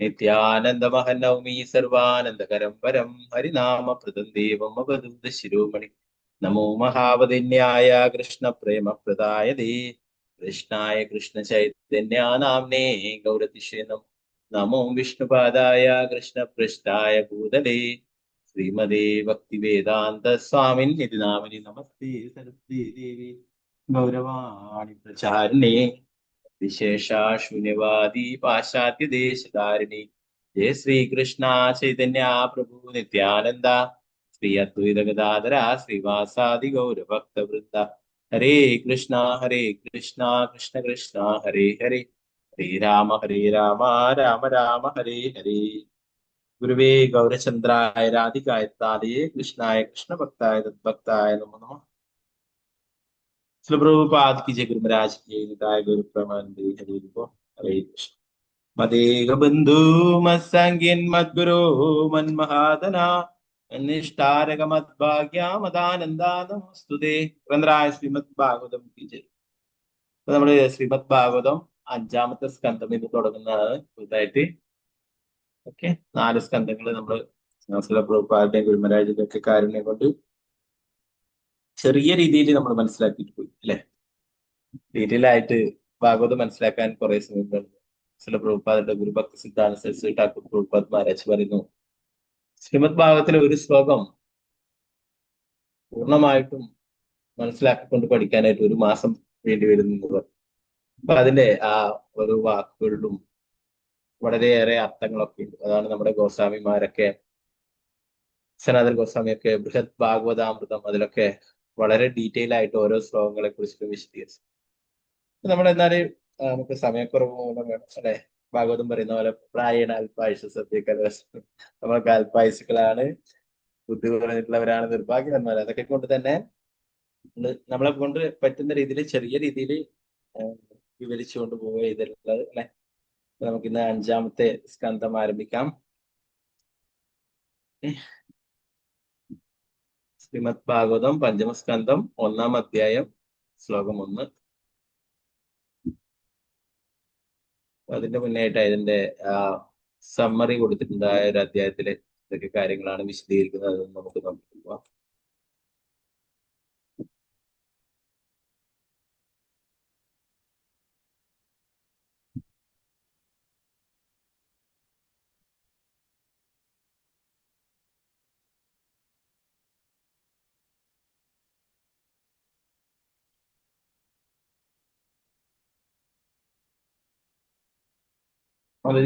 നിത്യാനന്ദമഹനൗമി സർവാനന്ദകരം പരം ഹരിനാമപ്രദം ദേവം അവധൂത ശിരോമണി. നമോ മഹാവതിന്യായ കൃഷ്ണ പ്രേമപ്രദായതേ കൃഷ്ണായ കൃഷ്ണ ചൈതന്യാനാംനേ ഗൗരതിഷേ നമോ വിഷ്ണുപാദായ കൃഷ്ണപൃഷ്ഠായ ഭൂതലേ ശ്രീമതേ ഭക്തിവേദാന്ത സ്വാമിൻ നിധി നാമിനി. നമസ്തേ സരസ്വതീ ദേവി ഗൗരവാണി പ്രചാരിണേ വിശേഷാശൂന്യവാദി പാശ്ചാത്യ ദേശധാരിണി. ജയ ശ്രീകൃഷ്ണ ചൈതന്യ പ്രഭു നിത്യാനന്ദ ശ്രീ അദ്വൈത ഗദാധര ശ്രീവാസാദി ഗൗരഭക്തവൃന്ദ. ഹരേ കൃഷ്ണ കൃഷ്ണ കൃഷ്ണ ഹരേ ഹരേ ഹരേ രാമ രാമ രാമ ഹരേ ഹരേ. ഗുരുവേ ഗൗരചന്ദ്രായ രാധികായ താതയേ കൃഷ്ണായ കൃഷ്ണഭക്തായ തദ്ഭക്തായ നമോ നമഃ. श्री प्रभुपाद की जय, गुरु महाराज की निताय गुरु प्रमानंदे हरि को हरे कृष्ण. मदेह बंधु मत्संगिन मद्गुरु मन्महादना निष्ठारक मद्भाग्या मदानंदानमस्तुते. ഗ്രന്ഥരായ ശ്രീമദ് ഭാഗവതം की जय. അപ്പൊ നമ്മുടെ ശ്രീമദ് ഭാഗവതം 5-ാമത്തെ സ്കന്ധം എന്ന് തുടങ്ങുന്നതാണ് പുതുതായിട്ട്. ഓക്കെ, 4 സ്കന്ധങ്ങൾ നമ്മൾ പ്രഭുപാദിന്റെയും ഗുരുമരാജിന്റെ ഒക്കെ കാരുണ്യം കൊണ്ട് ചെറിയ രീതിയിൽ നമ്മൾ മനസ്സിലാക്കിയിട്ട് പോയി അല്ലെ. ഡീറ്റെയിൽ ആയിട്ട് ഭാഗവതം മനസ്സിലാക്കാൻ കുറെ സമയം വേണം. ചില പ്രഭുപാദയുടെ ഗുരുഭക്തി സിദ്ധാന്ത സരസ്വതി ഠാക്കൂർ പ്രഭുപാദ് മഹാരാജ് പറയുന്നു, ശ്രീമദ് ഭാഗവത്തിലെ ഒരു ശ്ലോകം പൂർണ്ണമായിട്ടും മനസ്സിലാക്കിക്കൊണ്ട് പഠിക്കാനായിട്ട് 1 മാസം വേണ്ടി വരുന്നു എന്ന് പറഞ്ഞു. അപ്പൊ അതിന്റെ ആ ഓരോ വാക്കുകളിലും വളരെയേറെ അർത്ഥങ്ങളൊക്കെ ഉണ്ട്. അതാണ് നമ്മുടെ ഗോസ്വാമിമാരൊക്കെ, സനാതൻ ഗോസ്വാമിയൊക്കെ ബൃഹത് ഭാഗവതാമൃതം അതിലൊക്കെ വളരെ ഡീറ്റെയിൽ ആയിട്ട് ഓരോ ശ്ലോകങ്ങളെ കുറിച്ചിട്ട് വിശദീകരിച്ചു. നമ്മൾ എന്നാല് നമുക്ക് സമയക്കുറവ് മൂലം വേണം അല്ലെ. ഭാഗവതം പറയുന്ന പോലെ പ്രായണ അല്പായുഷ സദ്യകലവശം, നമ്മളൊക്കെ അല്പായുസുകളാണ്, ബുദ്ധി കുറഞ്ഞിട്ടുള്ളവരാണ്, നിർഭാഗ്യവന്മാർ. അതൊക്കെ കൊണ്ട് തന്നെ നമ്മളെ കൊണ്ട് പറ്റുന്ന രീതിയിൽ ചെറിയ രീതിയിൽ വിവരിച്ചുകൊണ്ട് പോവുക ചെയ്തിട്ടുള്ളത് അല്ലെ. നമുക്കിന്ന് 5-ാമത്തെ സ്കന്ധം ആരംഭിക്കാം. ശ്രീമദ് ഭാഗവതം 5ാം സ്കന്ധം 1-ാം അധ്യായം ശ്ലോകം 1. അതിന്റെ മുന്നായിട്ട് അതിന്റെ സമ്മറി കൊടുത്തിട്ടുണ്ട്. ആ ഒരു അധ്യായത്തിലെ ഇതൊക്കെ കാര്യങ്ങളാണ് വിശദീകരിക്കുന്നത്. നമുക്ക് നോക്കാം.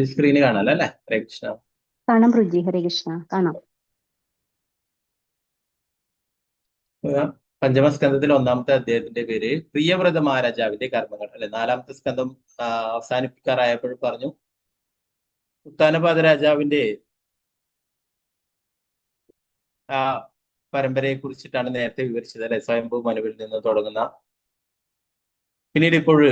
സ്ക്രീന് കാണാലോ അല്ലെ. ഹരേ കൃഷ്ണ. കാണാം പ്രജി. ഹരേ കൃഷ്ണ. കാണാം. 5ാം സ്കന്ധത്തിൽ 1-ാമത്തെ അധ്യായത്തിന്റെ പേര് പ്രിയവ്രത മഹാരാജാവിന്റെ കർമ്മങ്ങൾ അല്ലെ. 4-ാമത്തെ സ്കന്ധം അവസാനിപ്പിക്കാറായപ്പോൾ പറഞ്ഞു ഉത്താനപാദ രാജാവിന്റെ ആ പരമ്പരയെ കുറിച്ചിട്ടാണ് നേരത്തെ വിവരിച്ചത് അല്ലെ. സ്വയംഭൂ മനുവിൽ നിന്ന് തുടങ്ങുന്ന, പിന്നീട് ഇപ്പോഴ്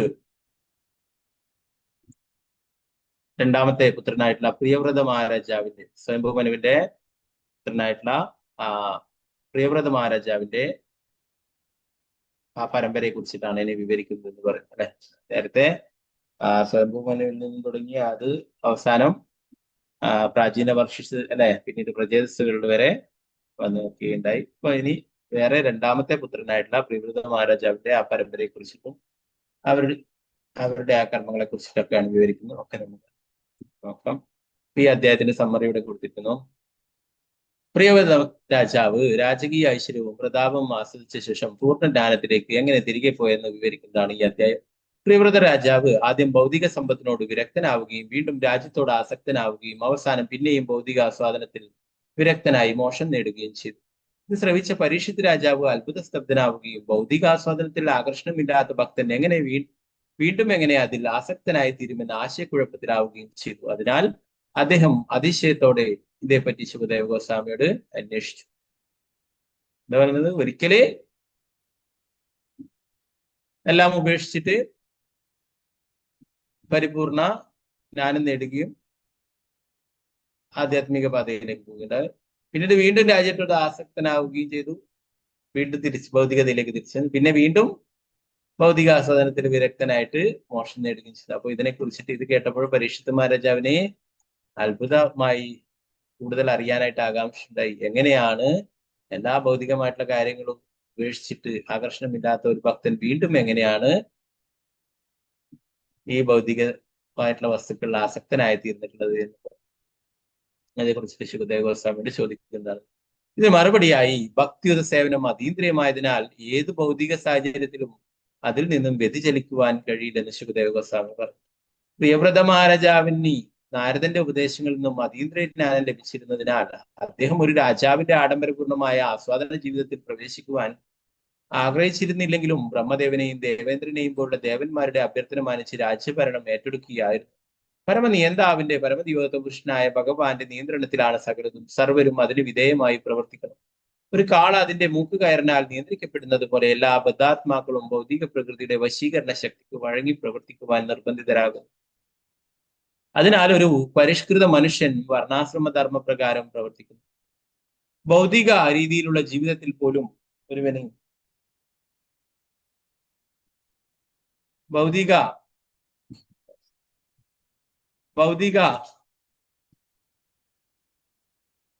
2-ാമത്തെ പുത്രനായിട്ടുള്ള പ്രിയവ്രത മഹാരാജാവിന്റെ, സ്വയംഭൂ മനുവിന്റെ പുത്രനായിട്ടുള്ള പ്രിയവ്രത മഹാരാജാവിന്റെ ആ പരമ്പരയെ കുറിച്ചിട്ടാണ് ഇനി വിവരിക്കുന്നത് എന്ന് പറയുന്നത് അല്ലെ. നേരത്തെ സ്വയംഭൂ മനുവിൽ നിന്നും തുടങ്ങി അത് അവസാനം പ്രാചീന വർഷിസ് അല്ലെ, പിന്നീട് പ്രജേതസ്സുകളുടെ വരെ വന്ന് നോക്കുകയുണ്ടായി. അപ്പൊ ഇനി വേറെ 2-ാമത്തെ പുത്രനായിട്ടുള്ള പ്രിയവ്രത മഹാരാജാവിന്റെ ആ പരമ്പരയെ കുറിച്ചിട്ടും അവരുടെ ആ കർമ്മങ്ങളെ കുറിച്ചിട്ടൊക്കെയാണ് വിവരിക്കുന്നത്. ഒക്കെ നമുക്ക് നോക്കാം. ഈ അധ്യായത്തിന്റെ സമ്മറി ഇവിടെ കൊടുത്തിരിക്കുന്നു. പ്രിയവ്രത രാജാവ് രാജകീയ ഐശ്വര്യവും പ്രതാപവും ആസ്വദിച്ച ശേഷം പൂർണ്ണ ജ്ഞാനത്തിലേക്ക് എങ്ങനെ തിരികെ പോയെന്ന് വിവരിക്കുന്നതാണ് ഈ അധ്യായം. പ്രിയവ്രത രാജാവ് ആദ്യം ഭൗതിക സമ്പത്തിനോട് വിരക്തനാവുകയും വീണ്ടും രാജ്യത്തോട് ആസക്തനാവുകയും അവസാനം പിന്നെയും ഭൗതിക ആസ്വാദനത്തിൽ വിരക്തനായി മോക്ഷം നേടുകയും ചെയ്തു. ഇത് ശ്രവിച്ച പരീക്ഷിത് രാജാവ് അത്ഭുത സ്തബ്ധനാവുകയും ഭൗതിക ആസ്വാദനത്തിൽ ആകർഷണമില്ലാത്ത ഭക്തൻ എങ്ങനെ വീണ്ടും എങ്ങനെ അതിൽ ആസക്തനായി തീരുമെന്ന ആശയക്കുഴപ്പത്തിലാവുകയും ചെയ്തു. അതിനാൽ അദ്ദേഹം അതിശയത്തോടെ ഇതേപ്പറ്റി ശുഭദേവ ഗോസ്വാമിയോട് അന്വേഷിച്ചു. എന്താ പറയുന്നത്? ഒരിക്കലേ എല്ലാം ഉപേക്ഷിച്ചിട്ട് പരിപൂർണ ജ്ഞാനം നേടുകയും ആധ്യാത്മിക പാതയിലേക്ക് പോവുകയുണ്ടായി. പിന്നീട് വീണ്ടും രാജ്യത്തോട് ആസക്തനാവുകയും ചെയ്തു. വീണ്ടും ഭൗതികതയിലേക്ക് തിരിച്ചു. പിന്നെ വീണ്ടും ഭൗതിക ആസ്വാദനത്തിൽ വിരക്തനായിട്ട് മോക്ഷം നേടുകയും ചെയ്തു. അപ്പൊ ഇതിനെ കുറിച്ചിട്ട് ഇത് കേട്ടപ്പോൾ പരീക്ഷിത് മഹാരാജാവിനെ അത്ഭുതമായി കൂടുതൽ അറിയാനായിട്ട് ആകാംക്ഷ ഉണ്ടായി. എങ്ങനെയാണ് എല്ലാ ഭൗതികമായിട്ടുള്ള കാര്യങ്ങളും ഉപേക്ഷിച്ചിട്ട് ആകർഷണമില്ലാത്ത ഒരു ഭക്തൻ വീണ്ടും എങ്ങനെയാണ് ഈ ഭൗതികമായിട്ടുള്ള വസ്തുക്കളിൽ ആസക്തനായി തീർന്നിട്ടുള്ളത് എന്ന് അതേക്കുറിച്ച് ശുകദേവ ഗോസ്വാമിയോട് ചോദിക്കുന്നതാണ്. ഇതിന് മറുപടിയായി ഭക്തിയുത സേവനം അതീന്ദ്രിയമായതിനാൽ ഏത് ഭൗതിക സാഹചര്യത്തിലും അതിൽ നിന്നും വ്യതിചലിക്കുവാൻ കഴിയില്ലെന്ന് ശുകദേവ ഗോസ്വാമി പറഞ്ഞു. പ്രിയവ്രത മഹാരാജാവിന് നാരദന്റെ ഉപദേശങ്ങളിൽ നിന്നും അതീന്ദ്രിയ ജ്ഞാനം ലഭിച്ചിരുന്നതിനാൽ അദ്ദേഹം ഒരു രാജാവിന്റെ ആഡംബരപൂർണമായ ആസ്വാദന ജീവിതത്തിൽ പ്രവേശിക്കുവാൻ ആഗ്രഹിച്ചിരുന്നില്ലെങ്കിലും ബ്രഹ്മദേവനെയും ദേവേന്ദ്രനെയും പോലുള്ള ദേവന്മാരുടെ അഭ്യർത്ഥന മാനിച്ച് രാജ്യഭരണം ഏറ്റെടുക്കുകയായിരുന്നു. പരമനിയന്താവിന്റെ പരമദിവോത്ത പുരുഷനായ ഭഗവാന്റെ നിയന്ത്രണത്തിലാണ് സകലതും. സർവരും അതിന് വിധേയമായി പ്രവർത്തിക്കണം. ഒരു കാള അതിന്റെ മൂക്ക് കയറിനാൽ നിയന്ത്രിക്കപ്പെടുന്നത് പോലെ എല്ലാ ബദ്ധാത്മാക്കളും ഭൗതിക പ്രകൃതിയുടെ വശീകരണ ശക്തിക്ക് വഴങ്ങി പ്രവർത്തിക്കുവാൻ നിർബന്ധിതരാകും. അതിനാൽ ഒരു പരിഷ്കൃത മനുഷ്യൻ വർണ്ണാശ്രമ ധർമ്മപ്രകാരം പ്രവർത്തിക്കുന്നു. ഭൗതിക രീതിയിലുള്ള ജീവിതത്തിൽ പോലും ഒരുവന് ഭൗതിക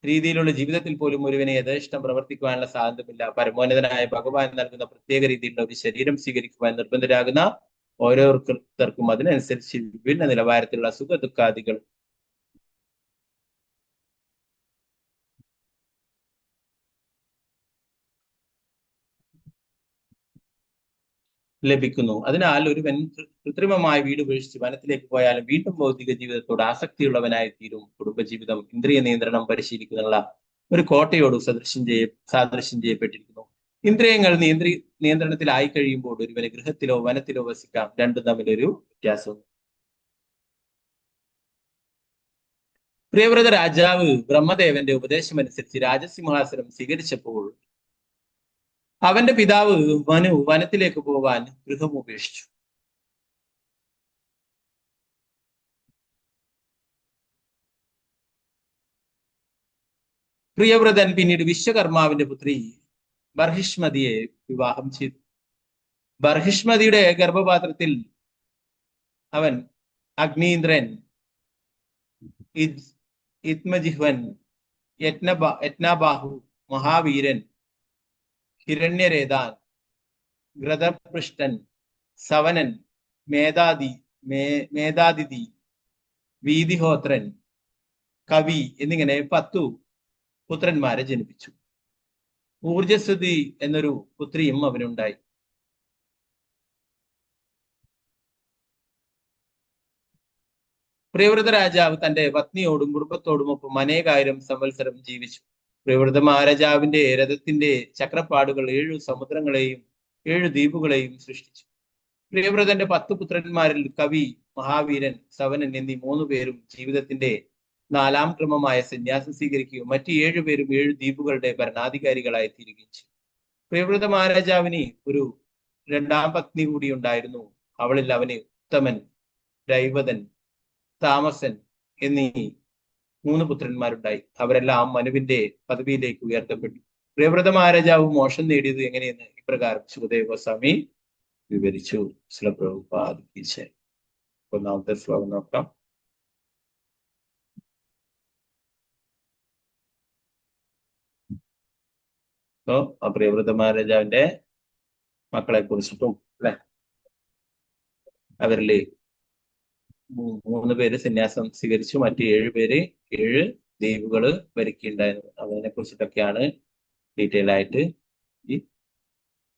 രീതിയിലുള്ള ജീവിതത്തിൽ പോലും ഒരുവനെ യഥേഷ്ടം പ്രവർത്തിക്കുവാനുള്ള സ്വാതന്ത്ര്യമില്ല. പരമോന്നതനായ ഭഗവാൻ നൽകുന്ന പ്രത്യേക രീതിയിലുള്ള ഒരു ശരീരം സ്വീകരിക്കുവാൻ നിർബന്ധരാകുന്ന ഓരോരുത്തർക്കും അതിനനുസരിച്ച് വിഭിന്ന നിലവാരത്തിലുള്ള സുഖ ദുഃഖാദികൾ ലഭിക്കുന്നു. അതിനാൽ ഒരുവൻ കൃത്രിമമായ വീട് ഉപേക്ഷിച്ച് വനത്തിലേക്ക് പോയാലും വീണ്ടും ഭൗതിക ജീവിതത്തോട് ആസക്തിയുള്ളവനായി തീരും. കുടുംബജീവിതം ഇന്ദ്രിയ നിയന്ത്രണം പരിശീലിക്കുന്നതിനുള്ള ഒരു കോട്ടയോട് സാദൃശ്യം ചെയ്യപ്പെട്ടിരിക്കുന്നു. ഇന്ദ്രിയങ്ങൾ നിയന്ത്രണത്തിലായി കഴിയുമ്പോൾ ഒരുവന് ഗൃഹത്തിലോ വനത്തിലോ വസിക്കാം. രണ്ടും തമ്മിലൊരു വ്യത്യാസം. പ്രിയവ്രത രാജാവ് ബ്രഹ്മദേവന്റെ ഉപദേശമനുസരിച്ച് രാജസിംഹാസനം സ്വീകരിച്ചപ്പോൾ അവന്റെ പിതാവ് മനു വനത്തിലേക്ക് പോവാൻ ഗൃഹം ഉപേക്ഷിച്ചു. പ്രിയവ്രതൻ പിന്നീട് വിശ്വകർമാവിന്റെ പുത്രി ബർഹിഷ്മതിയെ വിവാഹം ചെയ്തു. ബർഹിഷ്മതിയുടെ ഗർഭപാത്രത്തിൽ അവൻ അഗ്നീന്ദ്രൻ, ഇത്മജിഹ്വൻ, യജ്ഞബാഹു, മഹാവീരൻ, ഹിരണ്യരേതാൻ, ഗ്രതപൃഷ്ടൻ, സവനൻ, മേധാതിഥി, വീതിഹോത്രൻ, കവി എന്നിങ്ങനെ 10 പുത്രന്മാരെ ജനിപ്പിച്ചു. ഊർജസ്വതി എന്നൊരു പുത്രിയും അവനുണ്ടായി. പ്രിയവ്രത രാജാവ് തന്റെ പത്നിയോടും കുടുംബത്തോടുമൊപ്പം അനേകായിരം സംവത്സരം ജീവിച്ചു. പ്രിയവ്രത മഹാരാജാവിന്റെ രഥത്തിന്റെ ചക്രപ്പാടുകൾ 7 സമുദ്രങ്ങളെയും 7 ദ്വീപുകളെയും സൃഷ്ടിച്ചു. പ്രിയവ്രതന്റെ 10 പുത്രന്മാരിൽ കവി, മഹാവീരൻ, സവനൻ എന്നീ 3 പേരും ജീവിതത്തിന്റെ 4ാം ക്രമമായ സന്യാസം സ്വീകരിക്കുകയും മറ്റ് 7 പേരും 7 ദ്വീപുകളുടെ ഭരണാധികാരികളായി തീരുകയും ചെയ്തു. പ്രിയവ്രത മഹാരാജാവിന് ഒരു 2ാം പത്നി കൂടി ഉണ്ടായിരുന്നു. അവളിൽ അവന് ഉത്തമൻ, രൈവതൻ, താമസൻ എന്നീ 3 പുത്രന്മാരുണ്ടായി. അവരെല്ലാം മനുവിന്റെ പദവിയിലേക്ക് ഉയർത്തപ്പെട്ടു. പ്രിയവ്രത മഹാരാജാവ് മോക്ഷം നേടിയത് എങ്ങനെയെന്ന് ഇപ്രകാരം ശുകദേവ ഗോസ്വാമി വിവരിച്ചു. പ്രഭുപാദിച്ച് 1ാമത്തെ ശ്ലോകം നോക്കാം. പ്രിയവ്രത മഹാരാജാവിന്റെ മക്കളെ കുറിച്ചിട്ടും അല്ലെ, അവരില് 3 പേര് സന്യാസം സ്വീകരിച്ചു. മറ്റ് 7 പേര് 7 ദ്വീപുകള് ഭരിക്കുകയുണ്ടായിരുന്നു. അതിനെ കുറിച്ചിട്ടൊക്കെയാണ് ഡീറ്റെയിൽ ആയിട്ട് ഈ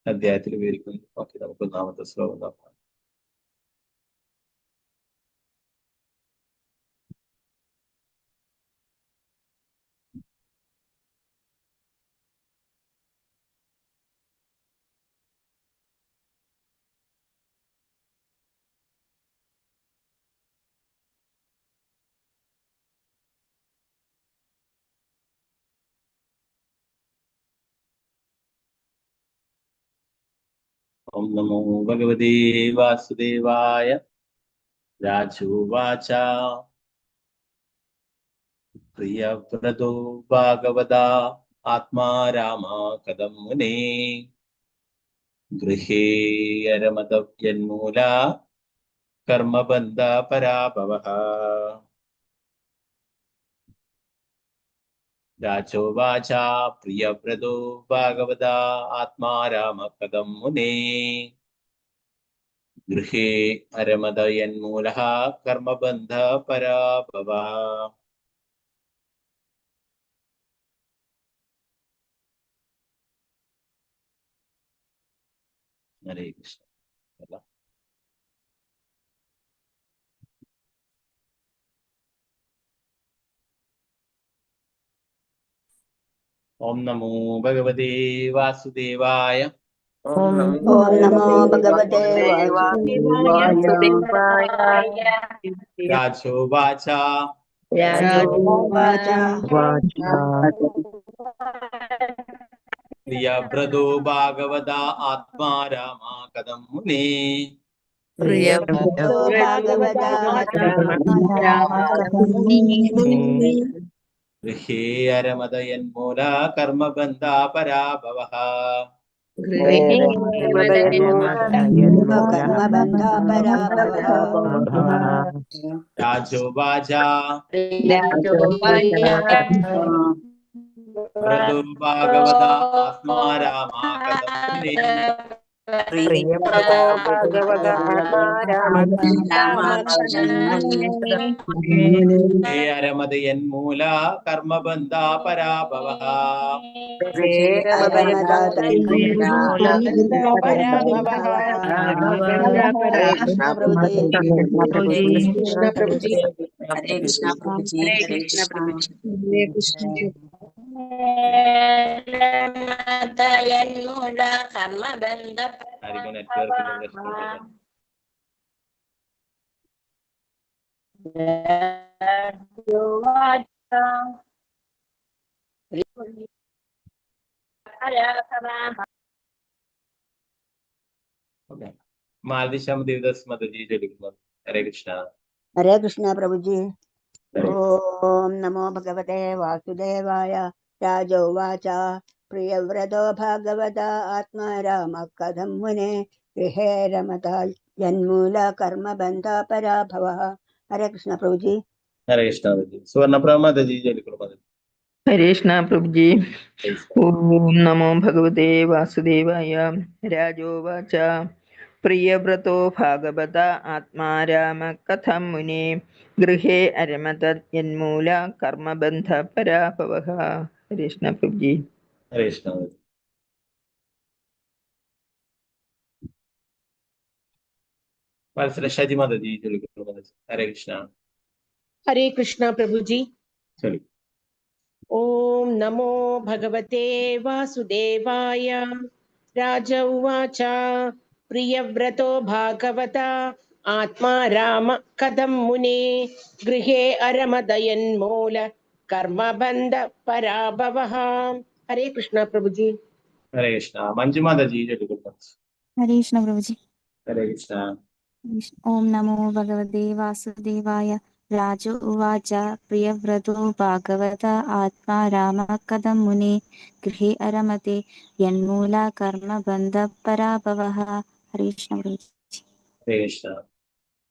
അധ്യായത്തിൽ വിവരിക്കുന്നത്. ഓക്കെ, നമുക്ക് 1ാമത്തെ ശ്ലോകം നോക്കാം. ഓം നമോ ഭഗവതേ വാസുദേവായ. രാജോവാച പ്രിയവ്രതോ ഭാഗവത ആത്മാ രാമ കഥം മുനേ ഗൃഹേ അരമതവ്യന്മൂല കർമ്മബന്ധ പരാഭവഃ. രാജോവാച പ്രിയവ്രതോ ഭാഗവത ആത്മാ രാമ കഥം മുനേ ഗൃഹേ അരമദയന്മൂലഃ കർമ്മബന്ധ പരാഭവ. ഹരേ കൃഷ്ണ. ഓം നമോ ഭഗവതേ വാസുദേവായ. ഓം നമോ ഭഗവതേ വാസുദേവായ. രാജോവാച പ്രിയവ്രതോ ഭാഗവത ആത്മാ രാമ കഥം മുനേ ഗൃഹേ അരമദയന്മൂല കർമ്മബന്ധ പരാഭവഃ. രാജോവാച വ്രതോ ഭാഗവത ആത്മാ രാമ കഥം മുനേ ഗൃഹേ അരമദയന്മൂല കർമ്മബന്ധ പരാഭവഃ. ആർക്കും നെറ്റ്വർക്കിന്റെ പ്രശ്നമുണ്ട്? മാലതിശ്യാം ദേവദാസ് മധുജി ചൊല്ലിക്കുന്നു. ഹരേ കൃഷ്ണ. ഹരേ കൃഷ്ണ പ്രഭുജി. ഓം നമോ ഭഗവതേ വാസുദേവായ. രാജോവാച പ്രിയവ്രതോ ഭാഗവത ആത്മാ രാമ കഥം മുനേ ഗൃഹേ രമത ജന്മൂല കർമ്മബന്ധ പരാഭവഃ. ഹരേ കൃഷ്ണ പ്രഭുജി. ഹരേ കൃഷ്ണ. സുവർണപ്രഭ മാതാജി ചൊല്ലിക്കുന്നു. ഹരേ കൃഷ്ണ പ്രഭുജി. ഓം നമോ ഭഗവതേ വാസുദേവായ. രാജോവാച പ്രിയവ്രതോ ഭാഗവത ആത്മാ രാമ കഥം മുനേ ഗൃഹേ അരമത യന്മൂല കർമ്മബന്ധ പരാഭവഃ. ഹരേ കൃഷ്ണ പ്രഭുജി. ഹരേ കൃഷ്ണ. വത്സല ഷാജി മാതാജി ചൊല്ലിക്കുന്നു. ഹരേ കൃഷ്ണ. ഹരേ കൃഷ്ണ പ്രഭുജി. ചൊല്ലി. ഓം നമോ ഭഗവതേ വാസുദേവായ. രാജ ഉവാച പ്രിയവ്രതോ ഭാഗവത ആത്മാ രാമ കഥം മുനേ ഗൃഹേ അരമദയന്മൂല കർമ്മബന്ധ പരാഭവഃ. ഹരേ കൃഷ്ണ പ്രഭുജി. ഹരേ കൃഷ്ണ. മഞ്ജു മാതാജി ചൊല്ലിക്കുന്നു. ഹരേ കൃഷ്ണ പ്രഭുജി. ഹരേ കൃഷ്ണ. ഓം നമോ ഭഗവതേ വാസുദേവായ. രാജ ഉവാച പ്രിയവ്രതോ ഭാഗവത ആത്മാ രാമ കഥം മുനേ ഗൃഹേ അരമത്തെ യന്മൂല കർമ്മബന്ധ പരാഭവഃ. ഹരേ കൃഷ്ണ പ്രഭുജി. ഹരേ കൃഷ്ണ.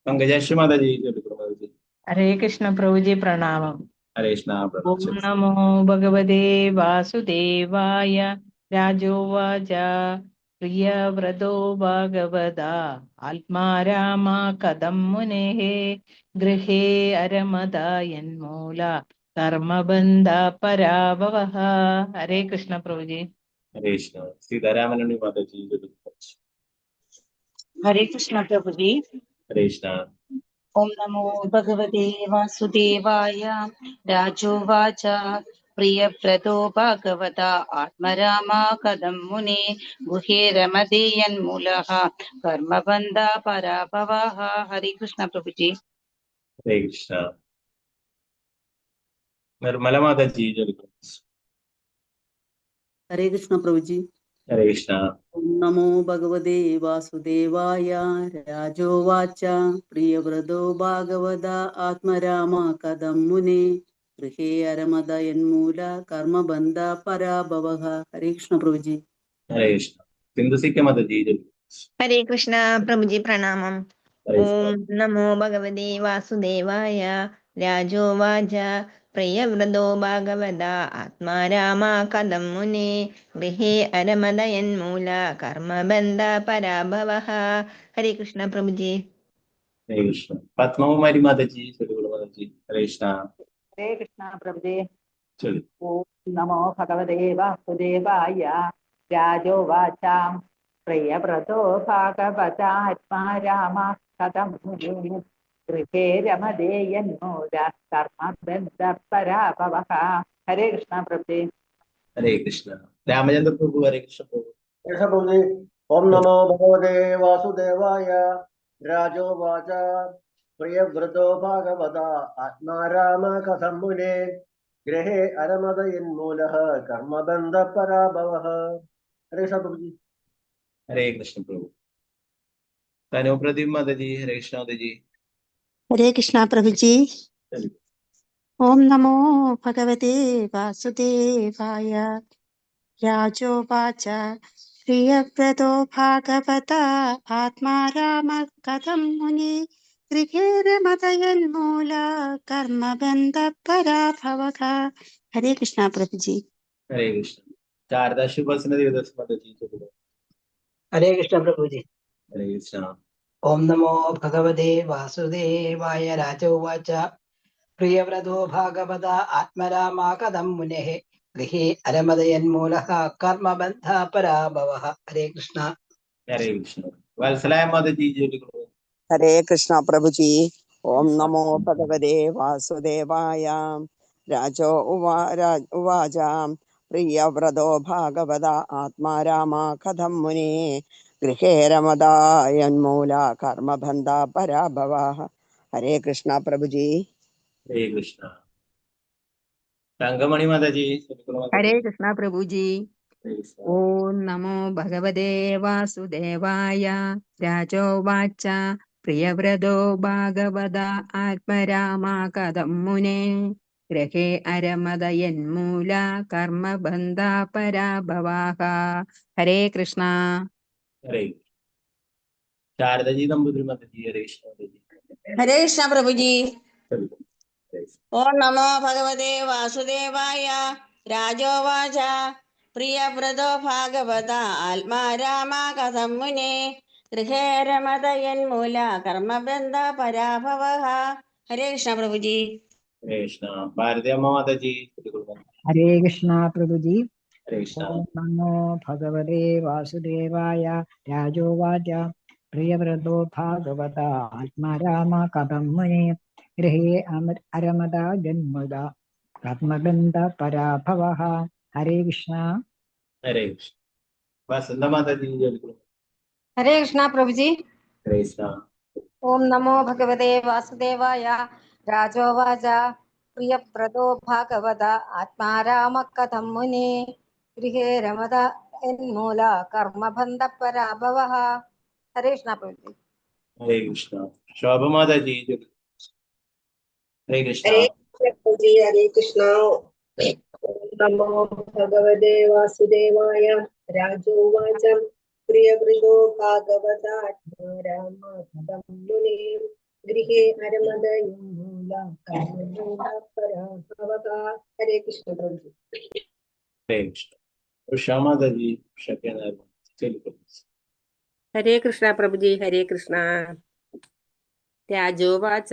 പങ്കജാക്ഷി മാതാജി ചൊല്ലിക്കുന്നു. ഹരേ കൃഷ്ണ പ്രഭുജി. പ്രണാമം. ഹരേ കൃഷ്ണ. ഓം നമോ ഭഗവതേ വാസുദേവായ. രാജോവാച പ്രിയവ്രതോ ഭാഗവത ആത്മാ രാമ കഥം മുനേഃ ഗൃഹേ അരമത യന്മൂല കർമ്മബന്ധ പരാഭവഃ. ഹരേ കൃഷ്ണ പ്രഭുജി. ഹരേ കൃഷ്ണ. സീതാരാമനുണ്ണി മാതാജി ചൊല്ലിക്കുന്നു. ഹരേ കൃഷ്ണ പ്രഭുജി. ഹരേ കൃഷ്ണ. ഓം നമോ ഭഗവതേ വാസുദേവായ. രാജോവാച പ്രിയവ്രതോ ഭാഗവത ആത്മരാമ കഥം മുനേ ഗുഹേ രമതേ യന്മൂലഃ കർമ്മബന്ധ പരാഭവഃ. ഹരേ കൃഷ്ണ പ്രഭുജി. ഹരേ കൃഷ്ണ. നിർമ്മല മാതാജി ചൊല്ലിക്കുന്നു. ഹരേ കൃഷ്ണ പ്രഭുജി. ഹരേ കൃഷ്ണ. ഓം നമോ ഭഗവതേ വാസുദേവായ. രാജോവാച പ്രിയവ്രതോ ഭാഗവത ആത്മരാമ കഥം മുനേ ഗൃഹേ അരമത യന്മൂല കർമ്മബന്ധ പരാഭവഃ. ഹരേ കൃഷ്ണ പ്രഭുജി. ഹരേ കൃഷ്ണ. സിന്ധുസിക്ക മാതാജി ചൊല്ലിക്കുന്നു. ഹരേ കൃഷ്ണ പ്രഭുജി. പ്രണാമം. ഓം നമോ ഭഗവതേ വാസുദേവായ. രാജോവാച പ്രിയവ്രതോ ഭാഗവത ആത്മാ രാമ കഥം മുനെ ഗൃഹേ അരമദയന്മൂല കർമ്മബന്ധ പരാഭവഃ. ഹരേ കൃഷ്ണ പ്രഭുജി. ഹരേ കൃഷ്ണ. പത്മകുമാരി മാതാജി, ചെറുകുള മാതാജി. ഹരേ കൃഷ്ണ. ഹരേ കൃഷ്ണ പ്രഭുജേ. ചൊല്ലു. ഓം നമോ ഭഗവതേ വാസുദേവായ. രാജോവാച പ്രിയവ്രതോ ഭാഗവതാത്മാ രാമ കഥം മുനെ ഗൃഹേ രമതേയന്മൂല കർമ്മബന്ധ പരാഭവഃ. ഹരേ കൃഷ്ണ പ്രഭുജേ. ഹരേ കൃഷ്ണ. രാമചന്ദ്ര പ്രഭു. ഹരേ കൃഷ്ണ പ്രഭു. പ്രഭുജി. ഓം നമോ ഭഗവതേ വാസുദേവായ. രാജോവാച പ്രിയവ്രതോ ഭാഗവത ആത്മാ രാമ കഥം മുനെ ഗൃഹേ അരമദയന്മൂലഃ കർമ്മബന്ധ പരാഭവഃ. ഹരേ കൃഷ്ണ പ്രഭുജി. ഹരേ കൃഷ്ണ പ്രഭു. തനു പ്രദീപ് മാതാജി. ഹരേ കൃഷ്ണ മാതാജി. ഹരേ കൃഷ്ണ പ്രഭുജി. ചൊല്ലു. ഓം നമോ ഭഗവതേ വാസുദേവായ. രാജോവാച പ്രിയവ്രതോ ഭാഗവത ആത്മാ രാമ കഥം മുനെ ഗൃഹേ രമതയന്മൂല കർമ്മബന്ധ പരാഭവഃ. ഹരേ കൃഷ്ണ പ്രഭുജി. ഹരേ കൃഷ്ണ. ശാരദാ ശുഭാസന ദേവദാസ് മാതാജി. ചൊല്ലു. ഹരേ കൃഷ്ണ പ്രഭുജി. ഹരേ കൃഷ്ണ. ഓം നമോ ഭഗവതേ വാസുദേവായ. രാജോവാച പ്രിയവ്രതോ ഭാഗവത ആത്മരാമ കഥം മുനെ ഗൃഹേ അരമദയന്മൂലഃ കർമ്മബന്ധ പരാഭവഃ. ഹരേ കൃഷ്ണ. ഹരേ കൃഷ്ണ. വത്സലായ മാതാജി. ചൊല്ലു. ഹരേ കൃഷ്ണ പ്രഭുജി. ഓം നമോ ഭഗവതേ വാസുദേവായ. രാജോ ഉവാച പ്രിയവ്രതോ ഭാഗവത ആത്മാ രാമ കഥം മുനെ ഗൃഹേ രമദായന്മൂല കർമ്മബന്ധ പരാഭവഃ. ഹരേ കൃഷ്ണ പ്രഭുജി. ഹരേ കൃഷ്ണ. തങ്കമണി മാതാജി. ഹരേ കൃഷ്ണ പ്രഭുജി. ഹരേ കൃഷ്ണ. ഓം നമോ ഭഗവതേ വാസുദേവായ. രാജോവാച പ്രിയവ്രതോ ഭാഗവത ആത്മരാമ കഥം മുനെ ഗൃഹേ അരമദയന്മൂല കർമ്മബന്ധ പരാഭവഃ. ഹരേ കൃഷ്ണ. ഹരേ. ശാരദജി നമ്പൂതിരി മാതാജി. ഹരേ കൃഷ്ണ മാതാജി. ഹരേ കൃഷ്ണ പ്രഭുജി. ചൊല്ലു. ഹരേ കൃഷ്ണ. ഓം നമോ ഭഗവതേ വാസുദേവായ. രാജോവാച പ്രിയവ്രതോ ഭാഗവത ആത്മാ രാമ കഥം മുനെ ഗൃഹേ രമദയന്മൂല കർമ്മബന്ധ പരാഭവഃ. ഹരേ കൃഷ്ണ പ്രഭുജി. ഹരേ കൃഷ്ണ. ഭാരതി അമ്മ മാതാജി. ചൊല്ലു. ഹരേ കൃഷ്ണ പ്രഭുജി. ഹരേ കൃഷ്ണ. ഓം നമോ ഭഗവതേ വാസുദേവായ. രാജോവാച പ്രിയവ്രതോ ഭാഗവത ആത്മാ രാമ കഥം മുനെ ഗൃഹേ അരമദയന്മൂല കർമ്മബന്ധ പരാഭവഃ. ഹരേ കൃഷ്ണ. ഹരേ കൃഷ്ണ. വസന്ത മാതാജി. ചൊല്ലു. ഹരേ കൃഷ്ണ പ്രഭുജി. ഹരേ കൃഷ്ണ. ഓം നമോ ഭഗവതേ വാസുദേവായ. രാജോവാച പ്രിയവ്രതോ ഭാഗവത ആത്മാ രാമ കഥം മുനെ ഗൃഹേ രമദയന്മൂല കർമ്മബന്ധ പരാഭവഃ. ഹരേ കൃഷ്ണ പ്രഭുജി. ഹരേ കൃഷ്ണ. ശോഭ മാതാജി. ചൊല്ലു. ഹരേ കൃഷ്ണ. ഹരേ കൃഷ്ണ. ഓം നമോ ഭഗവതേ വാസുദേവായ. രാജോവാച പ്രിയവ്രതോ ഭാഗവത ആത്മാ രാമ കഥം മുനെ ഗൃഹേ അരമദയന്മൂല കർമ്മബന്ധ പരാഭവഃ. ഹരേ കൃഷ്ണ പ്രഭുജി. ഹരേ കൃഷ്ണ. ഉഷാ മാതാജി. ചൊല്ലു. ഹരേ കൃഷ്ണ പ്രഭുജി. ഹരേ കൃഷ്ണ. രാജോവാച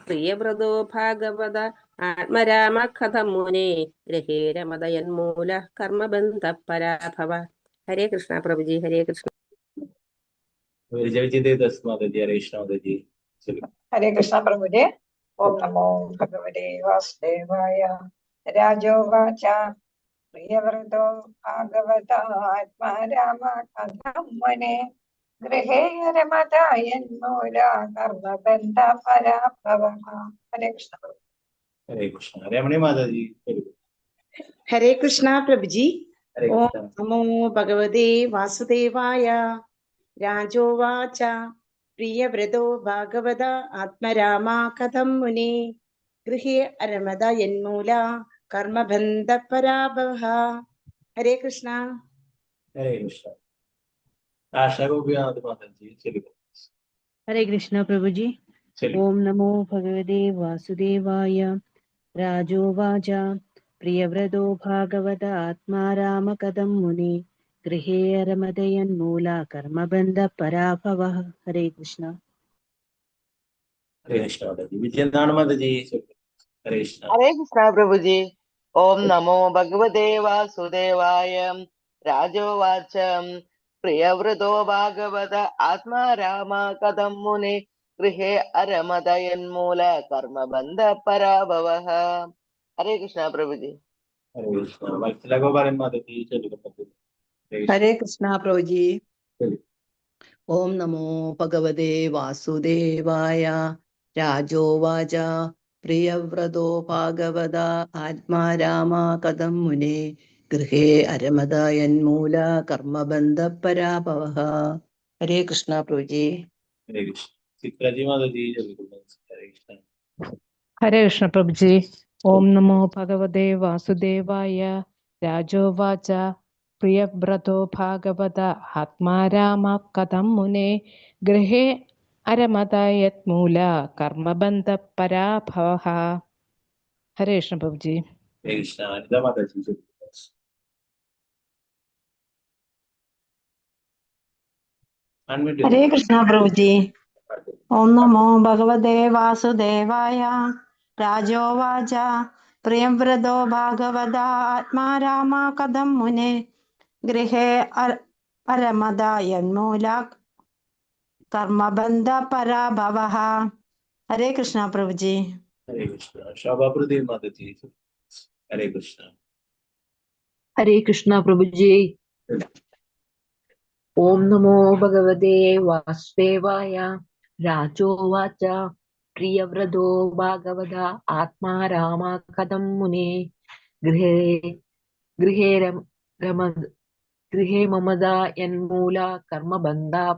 പ്രിയവ്രതോ ഭാഗവത ആത്മരാമ കഥം മുനെ ഗൃഹേ രമദയന്മൂല കർമ്മബന്ധ പരാഭവഃ. ഹരേ കൃഷ്ണ പ്രഭുജി. ഹരേ കൃഷ്ണ. ദേവദാസ് മാതാജി. ഹരേ കൃഷ്ണ മാതാജി. ചൊല്ലു. ഹരേ കൃഷ്ണ പ്രഭുജി. ഓം നമോ ഭഗവതേ വാസുദേവായ. രാജോവാച പ്രിയവ്രതോ ഭാഗവത ആത്മാ രാമ കഥം മുനെ ഗൃഹേ രമദയന്മൂല കർമ്മബന്ധ പരാഭവഃ. ഹരേ കൃഷ്ണ. ഹരേ കൃഷ്ണ. രമണി മാതാജി. ചൊല്ലു. ഹരേ കൃഷ്ണ പ്രഭുജി. ഹരേ ഓം കൃഷ്ണ. നമോ ഭഗവതേ വാസുദേവായ. രാജോവാച പ്രിയവ്രതോ ഭാഗവത ആത്മരാമ കഥം മുനെ ഗൃഹേ അരമദയന്മൂല കർമ്മബന്ധ പരാഭവഃ. ഹരേ കൃഷ്ണ. ഹരേ കൃഷ്ണ. ആശാ ഗോപിനാഥ് മാതാജി. ചൊല്ലു. ഹരേ കൃഷ്ണ പ്രഭുജി. ചൊല്ലു. ഓം നമോ ഭഗവതേ വാസുദേവായ. राजोवाच प्रियव्रतो भागवत आत्मा रामकदं मुनि गृहे अरमदयन्मूला कर्मबन्धः पराभवः। हरे कृष्ण। हरे कृष्ण माताजी। विजयनारायण माताजी। हरे कृष्ण। हरे कृष्ण प्रभु जी। ओम नमो भगवते वासुदेवाय। राजोवाच प्रियव्रतो भागवत आत्मा राम कथं मुने गृहे अरमदयन्मूल कर्मबन्ध पराभवः। हरे कृष्ण प्रभु जी। हरे कृष्ण। वत्सला गोपालन माताजी। हरे कृष्ण प्रभु जी। ओम नमो भगवते वासुदेवाय। राजोवाच प्रियव्रतो भागवत आत्मा राम कथं मुने गृहे अरमदयन्मूल कर्मबन्ध पराभवः। हरे कृष्ण प्रभु जी। हरे कृष्ण। चित्राजी माताजी। हरे कृष्ण। हरे कृष्ण प्रभु जी। ओम नमो भगवते वासुदेवाय। राजोवाच प्रियव्रतो भागवत आत्मा राम कथं मुने गृहे अरमदयन्मूल कर्मबन्ध पराभवः। हरे कृष्ण प्रभु जी। हरे कृष्ण। अनिता माताजी। हरे कृष्ण प्रभु जी। ओम नमो भगवते वासुदेवाय। राजोवाच प्रियव्रतो भागवत आत्मा राम कथं मुने गृहे अरमदयन्मूला कर्मबन्ध पराभवः। हरे कृष्ण प्रभु जी। हरे कृष्ण। शोभा प्रदीप माताजी। हरे कृष्ण। हरे कृष्ण प्रभु जी। ओम नमो भगवते वासुदेवाय। राजोवाच प्रियव्रतो भागवत आत्मा राम कथं मुने गृहे ममदा यन्मूला कर्मबन्धा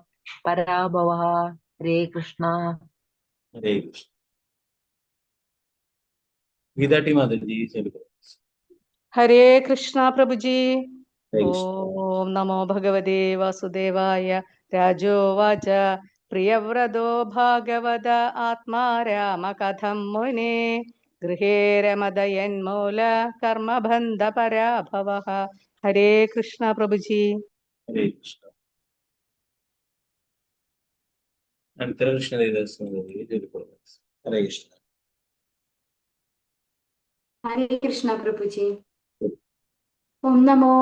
पराभवः। हरे कृष्ण। हरे कृष्ण। गीताटी माताजी। हरे कृष्ण प्रभु जी। हरे कृष्ण। ओम नमो भगवते वासुदेवाय। राजोवाच प्रियव्रतो भागवत आत्मा राम कथं मुने गृहे रमदयन्मूल कर्मबन्ध पराभवः। हरे कृष्ण प्रभु जी। हरे कृष्ण। अनंतर कृष्ण देवदास माताजी। हरे कृष्ण। हरे कृष्ण प्रभु जी। ओम नमो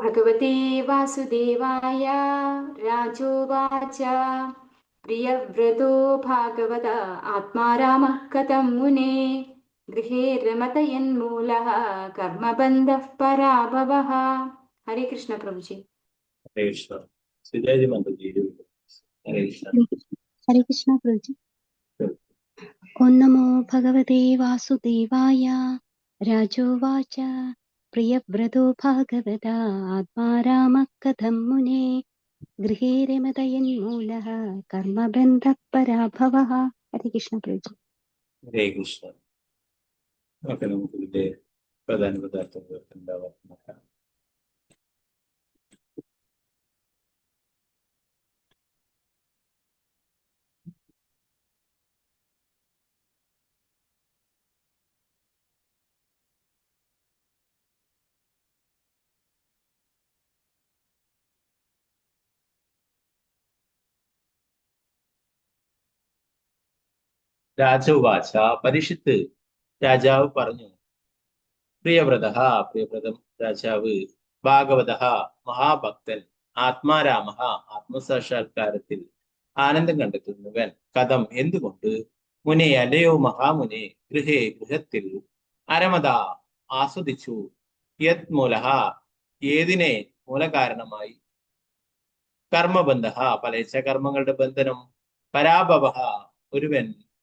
भगवते वासुदेवाय। राजोवाच प्रियव्रतो भागवत आत्मा रामः कथं मुने गृहे रमदयन्मूलः कर्मबन्धः पराभवः। हरे कृष्ण प्रभु जी। हरे कृष्ण। सुजय जी माताजी। हरे कृष्ण। हरे कृष्ण प्रभु जी। ओम नमो भगवते वासुदेवाय। राजोवाच प्रियव्रतो भागवत आत्मा रामः कथं मुने गृहे रमदयन्मूलः कर्मबन्धः पराभवः। हरे कृष्ण प्रभु जी। हरे कृष्ण. ഓക്കെ, നമുക്ക് ഇതിന്റെ പ്രധാന പദാർത്ഥങ്ങൾ നോക്കാം. രാജോവാച, പരീക്ഷിത്ത് രാജാവ് പറഞ്ഞു, പ്രിയവ്രത, പ്രിയവ്രതം രാജാവ്, ഭാഗവത, മഹാഭക്തൻ, ആത്മാരാമ, ആത്മസാക്ഷാത്കാരത്തിൽ ആനന്ദം കണ്ടെത്തുന്നവൻ, കഥം എന്തുകൊണ്ട്, മുനെ അലയോ മഹാമുനെ, ഗൃഹേ ഗൃഹത്തിൽ, അരമത ആസ്വദിച്ചു, യത് മൂലഹ ഏതിനെ മൂലകാരണമായി, കർമ്മബന്ധ പലേച്ഛ കർമ്മങ്ങളുടെ ബന്ധനം, പരാഭവ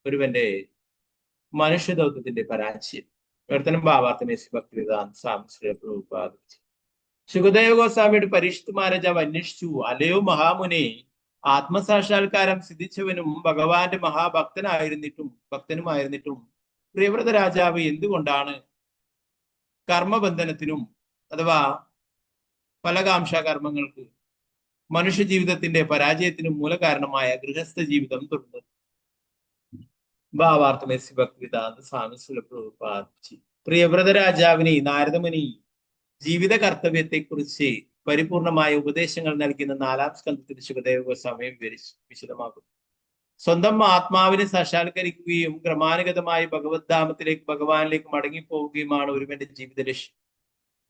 ഒരുവന്റെ മനുഷ്യദൗത്യത്തിന്റെ പരാജയം. പ്രവർത്തനം ഭാവാർത്ഥമേ ഭക്തിവേദാന്ത സ്വാമി ശ്രീ പ്രഭുപാദ. സുഖദേവ ഗോസ്വാമിയുടെ പരീക്ഷിത് മഹാരാജാവ് അന്വേഷിച്ചു, അല്ലയോ മഹാമുനെ, ആത്മസാക്ഷാത്കാരം സിദ്ധിച്ചവനും ഭഗവാന്റെ ഭക്തനുമായിരുന്നിട്ടും പ്രിയവ്രത രാജാവ് എന്തുകൊണ്ടാണ് കർമ്മബന്ധനത്തിനും അഥവാ ഫലകാംക്ഷ കർമ്മങ്ങൾക്ക് മനുഷ്യ ജീവിതത്തിന്റെ പരാജയത്തിനും മൂലകാരണമായ ഗൃഹസ്ഥ ജീവിതം തുടർന്നത്? ഭാവാർത്ഥമേസി ഭക്തിദാന്ത സ്വാമി സുലഭ്രൂപാദി. പ്രിയവ്രത രാജാവിന് നാരദമുനി ജീവിത കർത്തവ്യത്തെക്കുറിച്ച് പരിപൂർണമായ ഉപദേശങ്ങൾ നൽകുന്ന 4-ാം സ്കന്ധത്തിൽ ശുകദേവ ഗോസ്വാമി വിശദമാക്കുന്നു. സ്വന്തം ആത്മാവിനെ സാക്ഷാത്കരിക്കുകയും ക്രമാനുഗതമായി ഭഗവത്ധാമത്തിലേക്ക് ഭഗവാനിലേക്ക് മടങ്ങിപ്പോവുകയുമാണ് ഒരുവന്റെ ജീവിത ലക്ഷ്യം.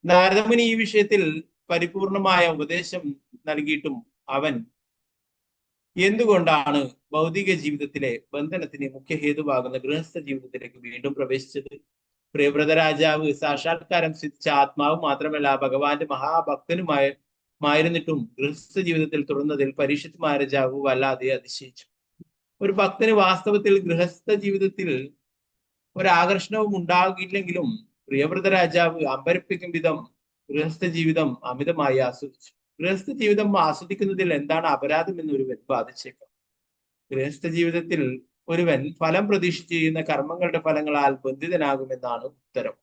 നാരദമുനി ഈ വിഷയത്തിൽ പരിപൂർണമായ ഉപദേശം നൽകിയിട്ടും അവൻ എന്തുകൊണ്ടാണ് ഭൗതിക ജീവിതത്തിലെ ബന്ധനത്തിന് മുഖ്യ ഹേതുവാകുന്ന ഗൃഹസ്ഥ ജീവിതത്തിലേക്ക് വീണ്ടും പ്രവേശിച്ചത്? പ്രിയവ്രത രാജാവ് സാക്ഷാത്കാരം സിദ്ധിച്ച ആത്മാവ് മാത്രമല്ല ഭഗവാന്റെ മഹാഭക്തനുമായിരുന്നിട്ടും ഗൃഹസ്ഥ ജീവിതത്തിൽ തുടർന്നതിൽ പരീക്ഷിത് മഹാരാജാവ് വല്ലാതെ അതിശയിച്ചു. ഒരു ഭക്തന് വാസ്തവത്തിൽ ഗൃഹസ്ഥ ജീവിതത്തിൽ ഒരാകർഷണവും ഉണ്ടാകില്ലെങ്കിലും പ്രിയവ്രത രാജാവ് അമ്പരപ്പിക്കും വിധം ഗൃഹസ്ഥ ജീവിതം അമിതമായി ആസ്വദിച്ചു. ഗൃഹസ്ഥ ജീവിതം ആസ്വദിക്കുന്നതിൽ എന്താണ് അപരാധം എന്ന് ഒരുവൻ ബാധിച്ചേക്കാം. ഗൃഹസ്ഥ ജീവിതത്തിൽ ഒരുവൻ ഫലം പ്രതീക്ഷിച്ച് ചെയ്യുന്ന കർമ്മങ്ങളുടെ ഫലങ്ങളാൽ ബന്ധിതനാകുമെന്നാണ് ഉത്തരം.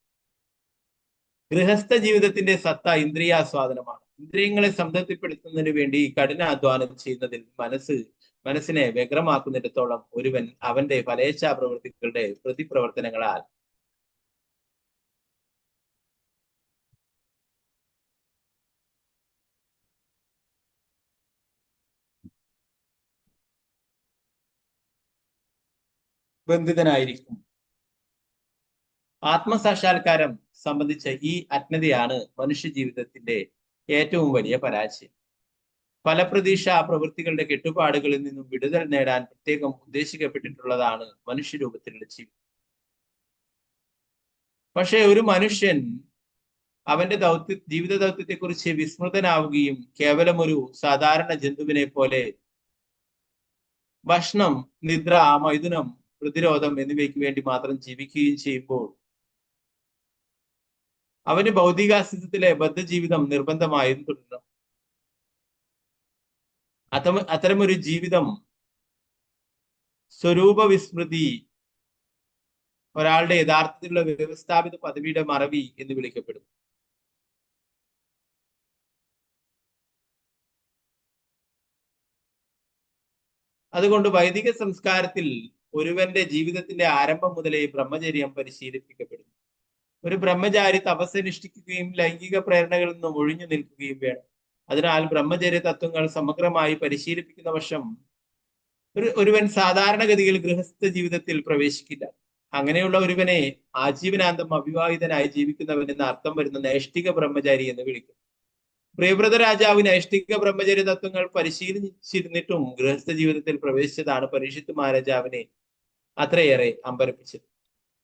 ഗൃഹസ്ഥ ജീവിതത്തിന്റെ സത്ത ഇന്ദ്രിയാസ്വാദനമാണ്. ഇന്ദ്രിയങ്ങളെ സംതൃപ്തിപ്പെടുത്തുന്നതിന് വേണ്ടി കഠിനാധ്വാനം ചെയ്യുന്നതിൽ മനസ്സിനെ വ്യഗ്രമാക്കുന്നിടത്തോളം ഒരുവൻ അവന്റെ ഫലേച്ഛാ പ്രവൃത്തികളുടെ പ്രതിപ്രവർത്തനങ്ങളാൽ ബന്ധിതനായിരിക്കും. ആത്മസാക്ഷാത്കാരം സംബന്ധിച്ച ഈ അജ്ഞതയാണ് മനുഷ്യ ജീവിതത്തിന്റെ ഏറ്റവും വലിയ പരാജയം. ഫലപ്രതീക്ഷ പ്രവൃത്തികളുടെ കെട്ടുപാടുകളിൽ നിന്നും വിടുതൽ നേടാൻ പ്രത്യേകം ഉദ്ദേശിക്കപ്പെട്ടിട്ടുള്ളതാണ് മനുഷ്യരൂപത്തിലുള്ള ജീവിതം. പക്ഷെ ഒരു മനുഷ്യൻ അവന്റെ ജീവിത ദൗത്യത്തെക്കുറിച്ച് വിസ്മൃതനാവുകയും കേവലം ഒരു സാധാരണ ജന്തുവിനെ പോലെ ഭക്ഷണം, നിദ്ര, മൈഥുനം, പ്രതിരോധം എന്നിവയ്ക്ക് വേണ്ടി മാത്രം ജീവിക്കുകയും ചെയ്യുമ്പോൾ അവന് ഭൗതികാസ്തിത്വത്തിലെ ബദ്ധജീവിതം നിർബന്ധമായും തുടരണം. അത്തരമൊരു ജീവിതം സ്വരൂപ വിസ്മൃതി, ഒരാളുടെ യഥാർത്ഥത്തിലുള്ള വ്യവസ്ഥാപിത പദവിയുടെ മറവി എന്ന് വിളിക്കപ്പെടും. അതുകൊണ്ട് വൈദിക സംസ്കാരത്തിൽ ഒരുവന്റെ ജീവിതത്തിന്റെ ആരംഭം മുതലേ ബ്രഹ്മചര്യം പരിശീലിപ്പിക്കപ്പെടുന്നു. ഒരു ബ്രഹ്മചാരി തപസ്സനുഷ്ഠിക്കുകയും ലൈംഗിക പ്രേരണകളിൽ നിന്നും ഒഴിഞ്ഞു നിൽക്കുകയും വേണം. അതിനാൽ ബ്രഹ്മചര്യ തത്വങ്ങൾ സമഗ്രമായി പരിശീലിപ്പിക്കുന്ന വർഷം ഒരുവൻ സാധാരണഗതിയിൽ ഗൃഹസ്ഥ ജീവിതത്തിൽ പ്രവേശിക്കില്ല. അങ്ങനെയുള്ള ഒരുവനെ ആജീവനാന്തം അവിവാഹിതനായി ജീവിക്കുന്നവൻ എന്ന അർത്ഥം വരുന്ന നൈഷ്ഠിക ബ്രഹ്മചാരി എന്ന് വിളിക്കും. പ്രിയവ്രത രാജാവ് നൈഷ്ഠിക ബ്രഹ്മചര്യ തത്വങ്ങൾ പരിശീലിച്ചിരുന്നിട്ടും ഗൃഹസ്ഥ ജീവിതത്തിൽ പ്രവേശിച്ചതാണ് പരീക്ഷിത് മഹാരാജാവിനെ അത്രയേറെ അമ്പരപ്പിച്ചത്.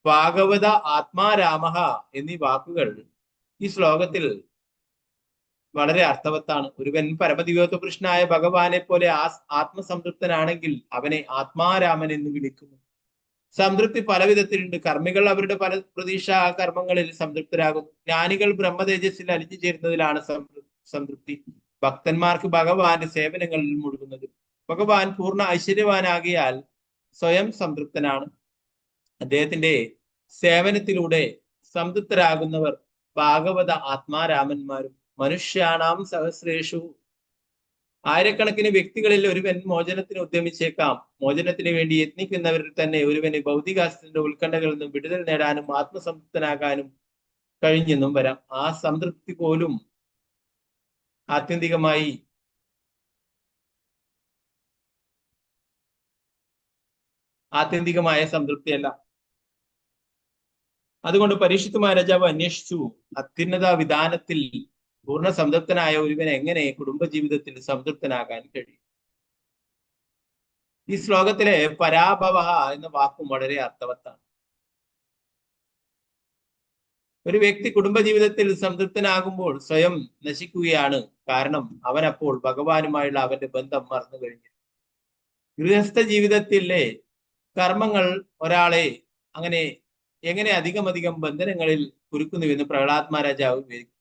ഭാഗവത, ആത്മാരാമഹ എന്നീ വാക്കുകൾ ഈ ശ്ലോകത്തിൽ വളരെ അർത്ഥവത്താണ്. ഒരുവൻ പരമദിവ്യോത്തകൃഷ്ണനായ ഭഗവാനെ പോലെ ആത്മസംതൃപ്തനാണെങ്കിൽ അവനെ ആത്മാരാമൻ എന്ന് വിളിക്കുന്നു. സംതൃപ്തി പല വിധത്തിലുണ്ട്. കർമ്മികൾ അവരുടെ പല പ്രതീക്ഷാ കർമ്മങ്ങളിൽ സംതൃപ്തരാകുന്നു. ജ്ഞാനികൾ ബ്രഹ്മതേജസ്സിൽ അലിഞ്ഞു ചേരുന്നതിലാണ് സംതൃപ്തി. ഭക്തന്മാർക്ക് ഭഗവാന്റെ സേവനങ്ങളിൽ മുഴുകുന്നത്. ഭഗവാൻ പൂർണ്ണ ഐശ്വര്യവാനാകിയാൽ സ്വയം സംതൃപ്തനാണ്. അദ്ദേഹത്തിന്റെ സേവനത്തിലൂടെ സംതൃപ്തരാകുന്നവർ ഭാഗവത ആത്മാരാമന്മാരും. മനുഷ്യാണാം സഹസ്രേഷു, ആയിരക്കണക്കിന് വ്യക്തികളിൽ ഒരുവൻ മോചനത്തിന് ഉദ്യമിച്ചേക്കാം. മോചനത്തിന് വേണ്ടി യത്നിക്കുന്നവരിൽ തന്നെ ഒരുവന് ഭൗതികാസ്തിന്റെ ഉത്കണ്ഠകളിൽ നിന്നും വിടുതൽ നേടാനും ആത്മസംതൃപ്തനാകാനും കഴിഞ്ഞെന്നും വരാം. ആ സംതൃപ്തി പോലും ആത്യന്തികമായ സംതൃപ്തിയല്ല. അതുകൊണ്ട് പരീക്ഷിത് മഹാരാജാവ് അന്വേഷിച്ചു, അത്യുന്നത വിധാനത്തിൽ പൂർണ്ണ സംതൃപ്തനായ ഒരുവൻ എങ്ങനെ കുടുംബജീവിതത്തിൽ സംതൃപ്തനാകാൻ കഴിയും? ഈ ശ്ലോകത്തിലെ പരാഭവ എന്ന വാക്കും വളരെ അർത്ഥവത്താണ്. ഒരു വ്യക്തി കുടുംബജീവിതത്തിൽ സംതൃപ്തനാകുമ്പോൾ സ്വയം നശിക്കുകയാണ്. കാരണം അവൻ അപ്പോൾ ഭഗവാനുമായുള്ള അവന്റെ ബന്ധം മറന്നു കഴിഞ്ഞു. ഗൃഹസ്ഥ ജീവിതത്തിലെ കർമ്മങ്ങൾ ഒരാളെ എങ്ങനെ അധികം ബന്ധനങ്ങളിൽ കുരുക്കുന്നുവെന്ന് പ്രഹ്ലാദ് മഹാരാജാവ് വിവരിക്കും.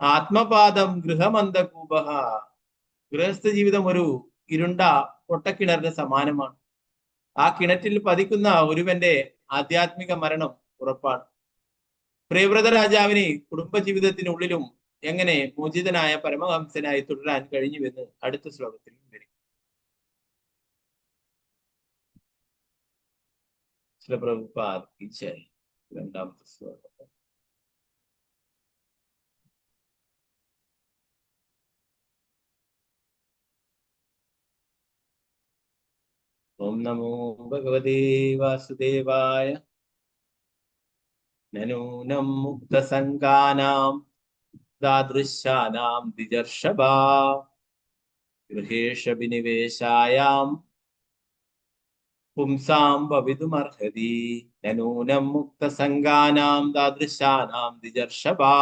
ആത്മപാദം ഗൃഹമന്ദകൂപഹ, ഗൃഹസ്ഥ ജീവിതം ഒരു ഇരുണ്ട പൊട്ടക്കിണറിന് സമാനമാണ്. ആ കിണറ്റിൽ പതിക്കുന്ന ഒരുവന്റെ ആധ്യാത്മിക മരണം ഉറപ്പാണ്. പ്രിയവ്രത രാജാവിന് കുടുംബജീവിതത്തിനുള്ളിലും എങ്ങനെ മോചിതനായ പരമഹംസനായി തുടരാൻ കഴിഞ്ഞുവെന്ന് അടുത്ത ശ്ലോകത്തിൽ വരും. പ്രഭുപാദ് की जय. രണ്ടാമത്തെ ശ്ലോകം. ഓം നമോ ഭഗവതേ വാസുദേവായ. നനൂനം മുക്തസംഗാനാം ദാദൃശാനാം ദിജർഷഭാ ഗൃഹേഷു വിനിവേശായാം പുംസാം ഭവിതുമർഹതി. നനൂനം മുക്തസംഗാനാം ദാദൃശാനാം ദിജർഷഭാ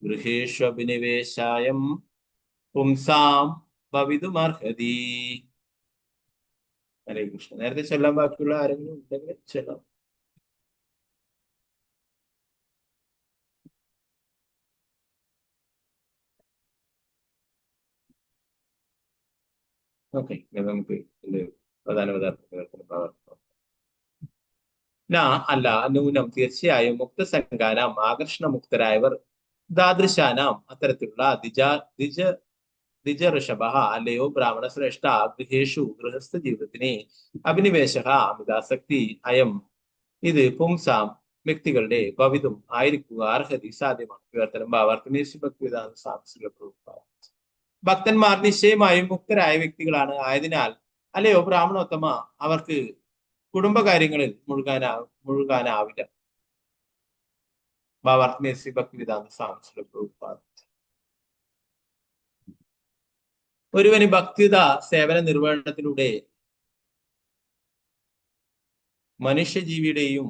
ഗൃഹേഷു വിനിവേശായം പുംസാം ഭവിതുമർഹതി. ഹരേ കൃഷ്ണ. നേരത്തെ ചൊല്ലാൻ ബാക്കിയുള്ള ആരെങ്കിലും ഉണ്ടെങ്കിൽ ചൊല്ലാം. ഓക്കെ, നമുക്ക് പ്രധാന അല്ല നൂനം തീർച്ചയായും മുക്തസംഗാനാം ആകർഷണമുക്തരായവർ ദാദൃശാനാം അത്തരത്തിലുള്ള ദ്വിജ അല്ലയോ ബ്രാഹ്മണ ശ്രേഷ്ഠ ഗൃഹേഷു ഗൃഹസ്ഥ ജീവിതത്തിനെ അഭിനിവേശ അമിതാസക്തി അയം ഇത് പുംസാം വ്യക്തികളുടെ ഭവിതും ആയിരിക്കുക അർഹതി സാധ്യമാണ്. വിവർത്തനം ഭക്തന്മാർ നിശ്ചയമായും മുക്തരായ വ്യക്തികളാണ്. ആയതിനാൽ അല്ലയോ ബ്രാഹ്മണോത്തമ അവർക്ക് കുടുംബകാര്യങ്ങളിൽ മുഴുകാനാവില്ല. ഒരുവന് ഭക്തിയുത സേവന നിർവഹണത്തിലൂടെ മനുഷ്യജീവിയുടെയും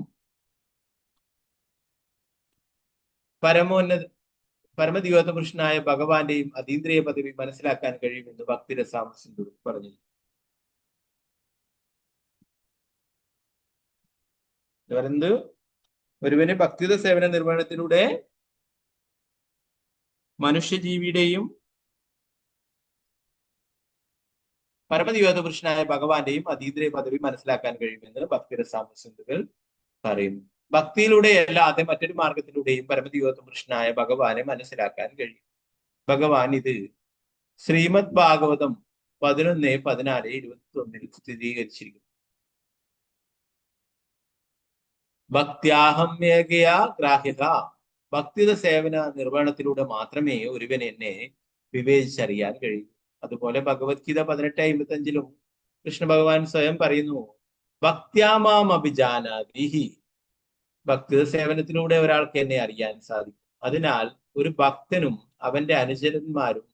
പരമദിവ്യോത്ത പുരുഷനായ ഭഗവാന്റെയും അതീന്ദ്രിയ പദവി മനസ്സിലാക്കാൻ കഴിയുമെന്ന് ഭക്തിരസാം സിന്ധു പറഞ്ഞു. പറയുന്നത് ഒരുവന് ഭക്തിയുത സേവന നിർവഹണത്തിലൂടെ മനുഷ്യജീവിയുടെയും പരമദിവ്യോത്ത പുരുഷനായ ഭഗവാന്റെയും അതീന്ദ്രിയ പദവി മനസ്സിലാക്കാൻ കഴിയുമെന്ന് ഭക്തിരസാം സിന്ധുകൾ പറയുന്നു. ഭക്തിയിലൂടെ അല്ലാതെ മറ്റൊരു മാർഗത്തിലൂടെയും പരമദിവ്യോത്ത പുരുഷനായ ഭഗവാനെ മനസ്സിലാക്കാൻ കഴിയും. ഭഗവാൻ ഇത് ശ്രീമദ് ഭാഗവതം 11:14-21 സ്ഥിരീകരിച്ചിരിക്കുന്നു. ഭക്ത്യാഹമ്യേകയാ ഗ്രാഹ്യക. ഭക്തിയുടെ സേവന നിർവഹണത്തിലൂടെ മാത്രമേ ഒരുവൻ എന്നെ വിവേചിച്ചറിയാൻ കഴിയൂ. അതുപോലെ ഭഗവത്ഗീത 18:55 കൃഷ്ണ ഭഗവാൻ സ്വയം പറയുന്നു, ഭക്ത്യാമാം അഭിജാനാതിഹി. ഭക്തിയുടെ സേവനത്തിലൂടെ ഒരാൾക്ക് എന്നെ അറിയാൻ സാധിക്കും. അതിനാൽ ഒരു ഭക്തനും അവന്റെ അനുചരന്മാരും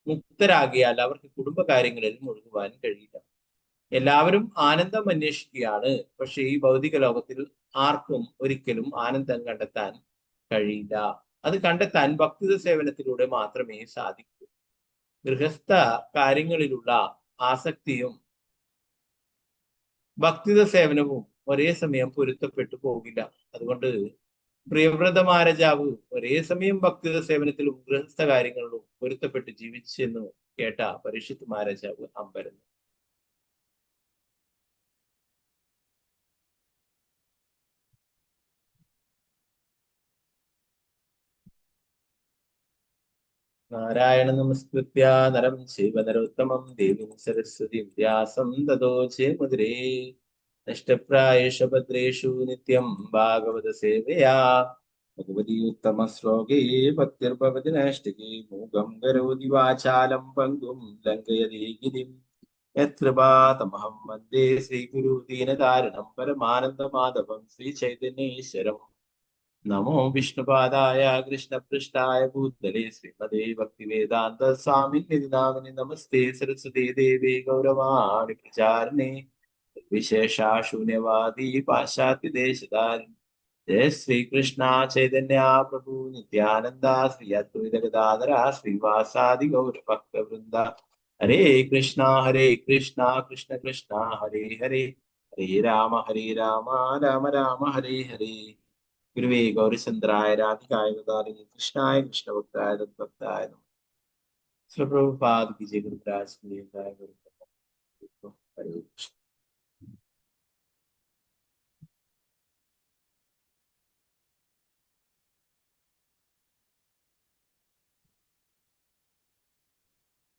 മുക്തരാകിയാൽ അവർക്ക് കുടുംബകാര്യങ്ങളിൽ മുഴുകുവാൻ കഴിയില്ല. എല്ലാവരും ആനന്ദം അന്വേഷിക്കുകയാണ്. പക്ഷെ ഈ ഭൗതിക ലോകത്തിൽ ആർക്കും ഒരിക്കലും ആനന്ദം കണ്ടെത്താൻ കഴിയില്ല. അത് കണ്ടെത്താൻ ഭക്തിയുടെ സേവനത്തിലൂടെ മാത്രമേ സാധിക്കൂ. ഗൃഹസ്ഥ കാര്യങ്ങളിലുള്ള ആസക്തിയും ഭക്തിയുടെ സേവനവും ഒരേ സമയം പൊരുത്തപ്പെട്ടു പോകില്ല. അതുകൊണ്ട് പ്രിയവ്രത മഹാരാജാവ് ഒരേ സമയം ഭക്തിയുടെ സേവനത്തിലും ഗൃഹസ്ഥ കാര്യങ്ങളിലും പൊരുത്തപ്പെട്ട് ജീവിച്ചെന്ന് കേട്ട പരീക്ഷിത് മഹാരാജാവ് അമ്പരന്നു. നാരായണ നമസ്കൃത്യ നരം ചൈവ നരോത്തമം ദേവീം സരസ്വതി വ്യാസം തതോ ജയമുദ്രേ. നഷ്ടപ്രായേഷു ഭദ്രേഷു നിത്യം ഭാഗവത സേവയാ ഭഗവതി ഉത്തമ ശ്ലോകേ ഭക്തിർഭവതി നൈഷ്ഠികേ. മൂകം കരോതി വാചാലം പങ്കും ലംഘയതേ ഗിരിം യത്കൃപാതമഹം വന്ദേ ശ്രീഗുരു ദീനതാരണം പരമാനന്ദ മാധവം ശ്രീചൈതന്യേശ്വരം. നമോ വിഷ്ണുപാദായ കൃഷ്ണപൃഷ്ഠായ ഭൂതലേ ശ്രീമദേ ഭക്തിവേദാന്ത സ്വാമിനി നാമിനി. നമസ്തേ സരസ്വതീ ദേവി ഗൗരവാണി പ്രചാരിണേ വിശേഷാശൂന്യവാദി പാശ്ചാത്യ ദേശധാരിണി. ജയ ശ്രീകൃഷ്ണ ചൈതന്യ പ്രഭു നിത്യാനന്ദ ശ്രീ അദ്വൈത ഗദാധര ശ്രീവാസാദി ഗൗരഭക്തവൃന്ദ. ഹരേ കൃഷ്ണ കൃഷ്ണ കൃഷ്ണ ഹരേ ഹരേ, ഹരേ രാമ രാമ രാമ ഹരേ ഹരേ. ഗുരുവേ ഗൗരചന്ദ്രായ രാധികായ ഗദാരിണി കൃഷ്ണായ കൃഷ്ണഭക്തായ തദ്ഭക്തായ നമഃ. ശ്രീ പ്രഭുപാദ് की जय. गुरुराज की जय. हरे कृष्ण.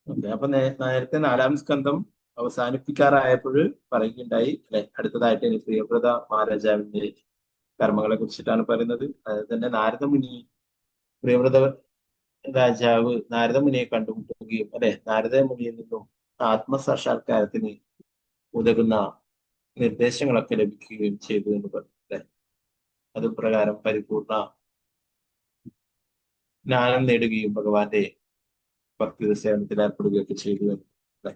ഓക്കെ, അപ്പൊ നേരത്തെ 4-ാം സ്കന്ധം അവസാനിപ്പിക്കാറായപ്പോൾ പറയുകയുണ്ടായി അല്ലെ. അടുത്തതായിട്ട് ഇനി പ്രിയവ്രത മഹാരാജാവിന്റെ കർമ്മങ്ങളെ കുറിച്ചിട്ടാണ് പറയുന്നത്. അതായത് തന്നെ നാരദമുനി പ്രിയവ്രത രാജാവ് നാരദമുനിയെ കണ്ടുമുട്ടുകയും അല്ലെ നാരദമുനിയിൽ നിന്നും ആത്മസാക്ഷാത്കാരത്തിന് ഉതകുന്ന നിർദ്ദേശങ്ങളൊക്കെ ലഭിക്കുകയും ചെയ്തു എന്ന് പറഞ്ഞു അല്ലെ. അത് പ്രകാരം പരിപൂർണ ജ്ഞാനം നേടുകയും ഭഗവാന്റെ ഭക്തി സേവനത്തിൽ ഏർപ്പെടുകയൊക്കെ ചെയ്തു എന്ന് അല്ലെ.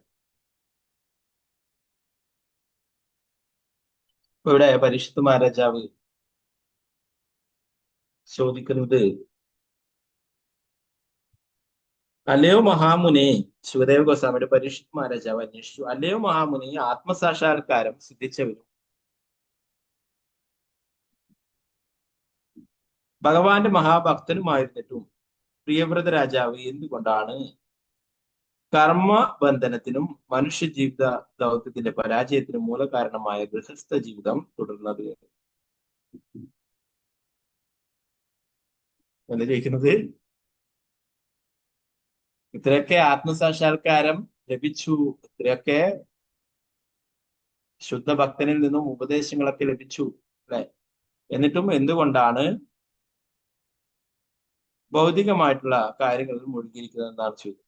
ഇപ്പൊ ഇവിടെ പരീക്ഷിത് മഹാരാജാവ് ചോദിക്കുന്നത്, അല്ലയോ മഹാമുനെ, ശിവദേവ ഗോസ്വാമിയുടെ പരീക്ഷിത് മഹാരാജാവ് അന്വേഷിച്ചു, അല്ലയോ മഹാമുനി, ആത്മസാക്ഷാത്കാരം സിദ്ധിച്ചവരും ഭഗവാന്റെ മഹാഭക്തനുമായിരുന്നിട്ടും പ്രിയവ്രത രാജാവ് എന്തുകൊണ്ടാണ് കർമ്മബന്ധനത്തിനും മനുഷ്യ ജീവിത ദൗത്യത്തിന്റെ പരാജയത്തിനും മൂലകാരണമായ ഗൃഹസ്ഥ ജീവിതം തുടർന്നത്? എന്താ ചോദിക്കുന്നത്? ഇത്രയൊക്കെ ആത്മസാക്ഷാത്കാരം ലഭിച്ചു, ഇത്രയൊക്കെ ശുദ്ധ ഭക്തനിൽ നിന്നും ഉപദേശങ്ങളൊക്കെ ലഭിച്ചു അല്ലെ, എന്നിട്ടും എന്തുകൊണ്ടാണ് ഭൗതികമായിട്ടുള്ള കാര്യങ്ങളിൽ മുഴുകിയിരിക്കുന്നത് എന്നാണ് ചോദിക്കുന്നത്.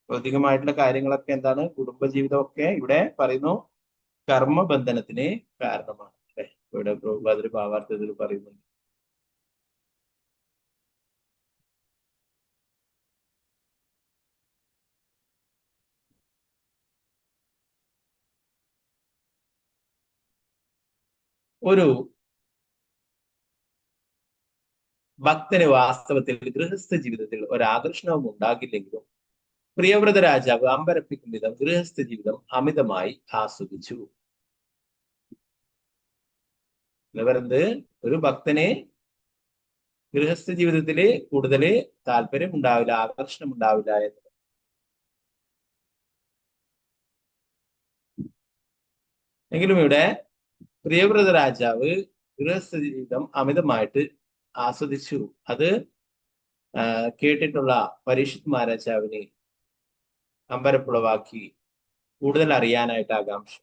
ഭൗതികമായിട്ടുള്ള കാര്യങ്ങളൊക്കെ എന്താണ്? കുടുംബജീവിതമൊക്കെ ഇവിടെ പറയുന്നു കർമ്മബന്ധനത്തിന് കാരണമാണ് അല്ലെ. ഇവിടെ പ്രഭുപാദര് ഭാവാർത്ഥത്തിൽ പറയുന്നുണ്ട്. ഒരു ഭക്തന് വാസ്തവത്തിൽ ഗൃഹസ്ഥ ജീവിതത്തിൽ ഒരാകർഷണവും ഉണ്ടാകില്ലെങ്കിലും പ്രിയവ്രത രാജാവ് അമ്പരപ്പിക്കും വിധം ഗൃഹസ്ഥ ജീവിതം അമിതമായി ആസ്വദിച്ചു. എന്ന് പറയുന്നത് ഒരു ഭക്തനെ ഗൃഹസ്ഥ ജീവിതത്തില് കൂടുതൽ താല്പര്യം ഉണ്ടാവില്ല, ആകർഷണം ഉണ്ടാവില്ല എന്ന്. എങ്കിലും ഇവിടെ പ്രിയവ്രത രാജാവ് ഗൃഹസ്ഥ ജീവിതം അമിതമായിട്ട് ആസ്വദിച്ചു. അത് കേട്ടിട്ടുള്ള പരീക്ഷിത് മഹാരാജാവിനെ അമ്പരപ്പുളവാക്കി കൂടുതൽ അറിയാനായിട്ട് ആകാംക്ഷ.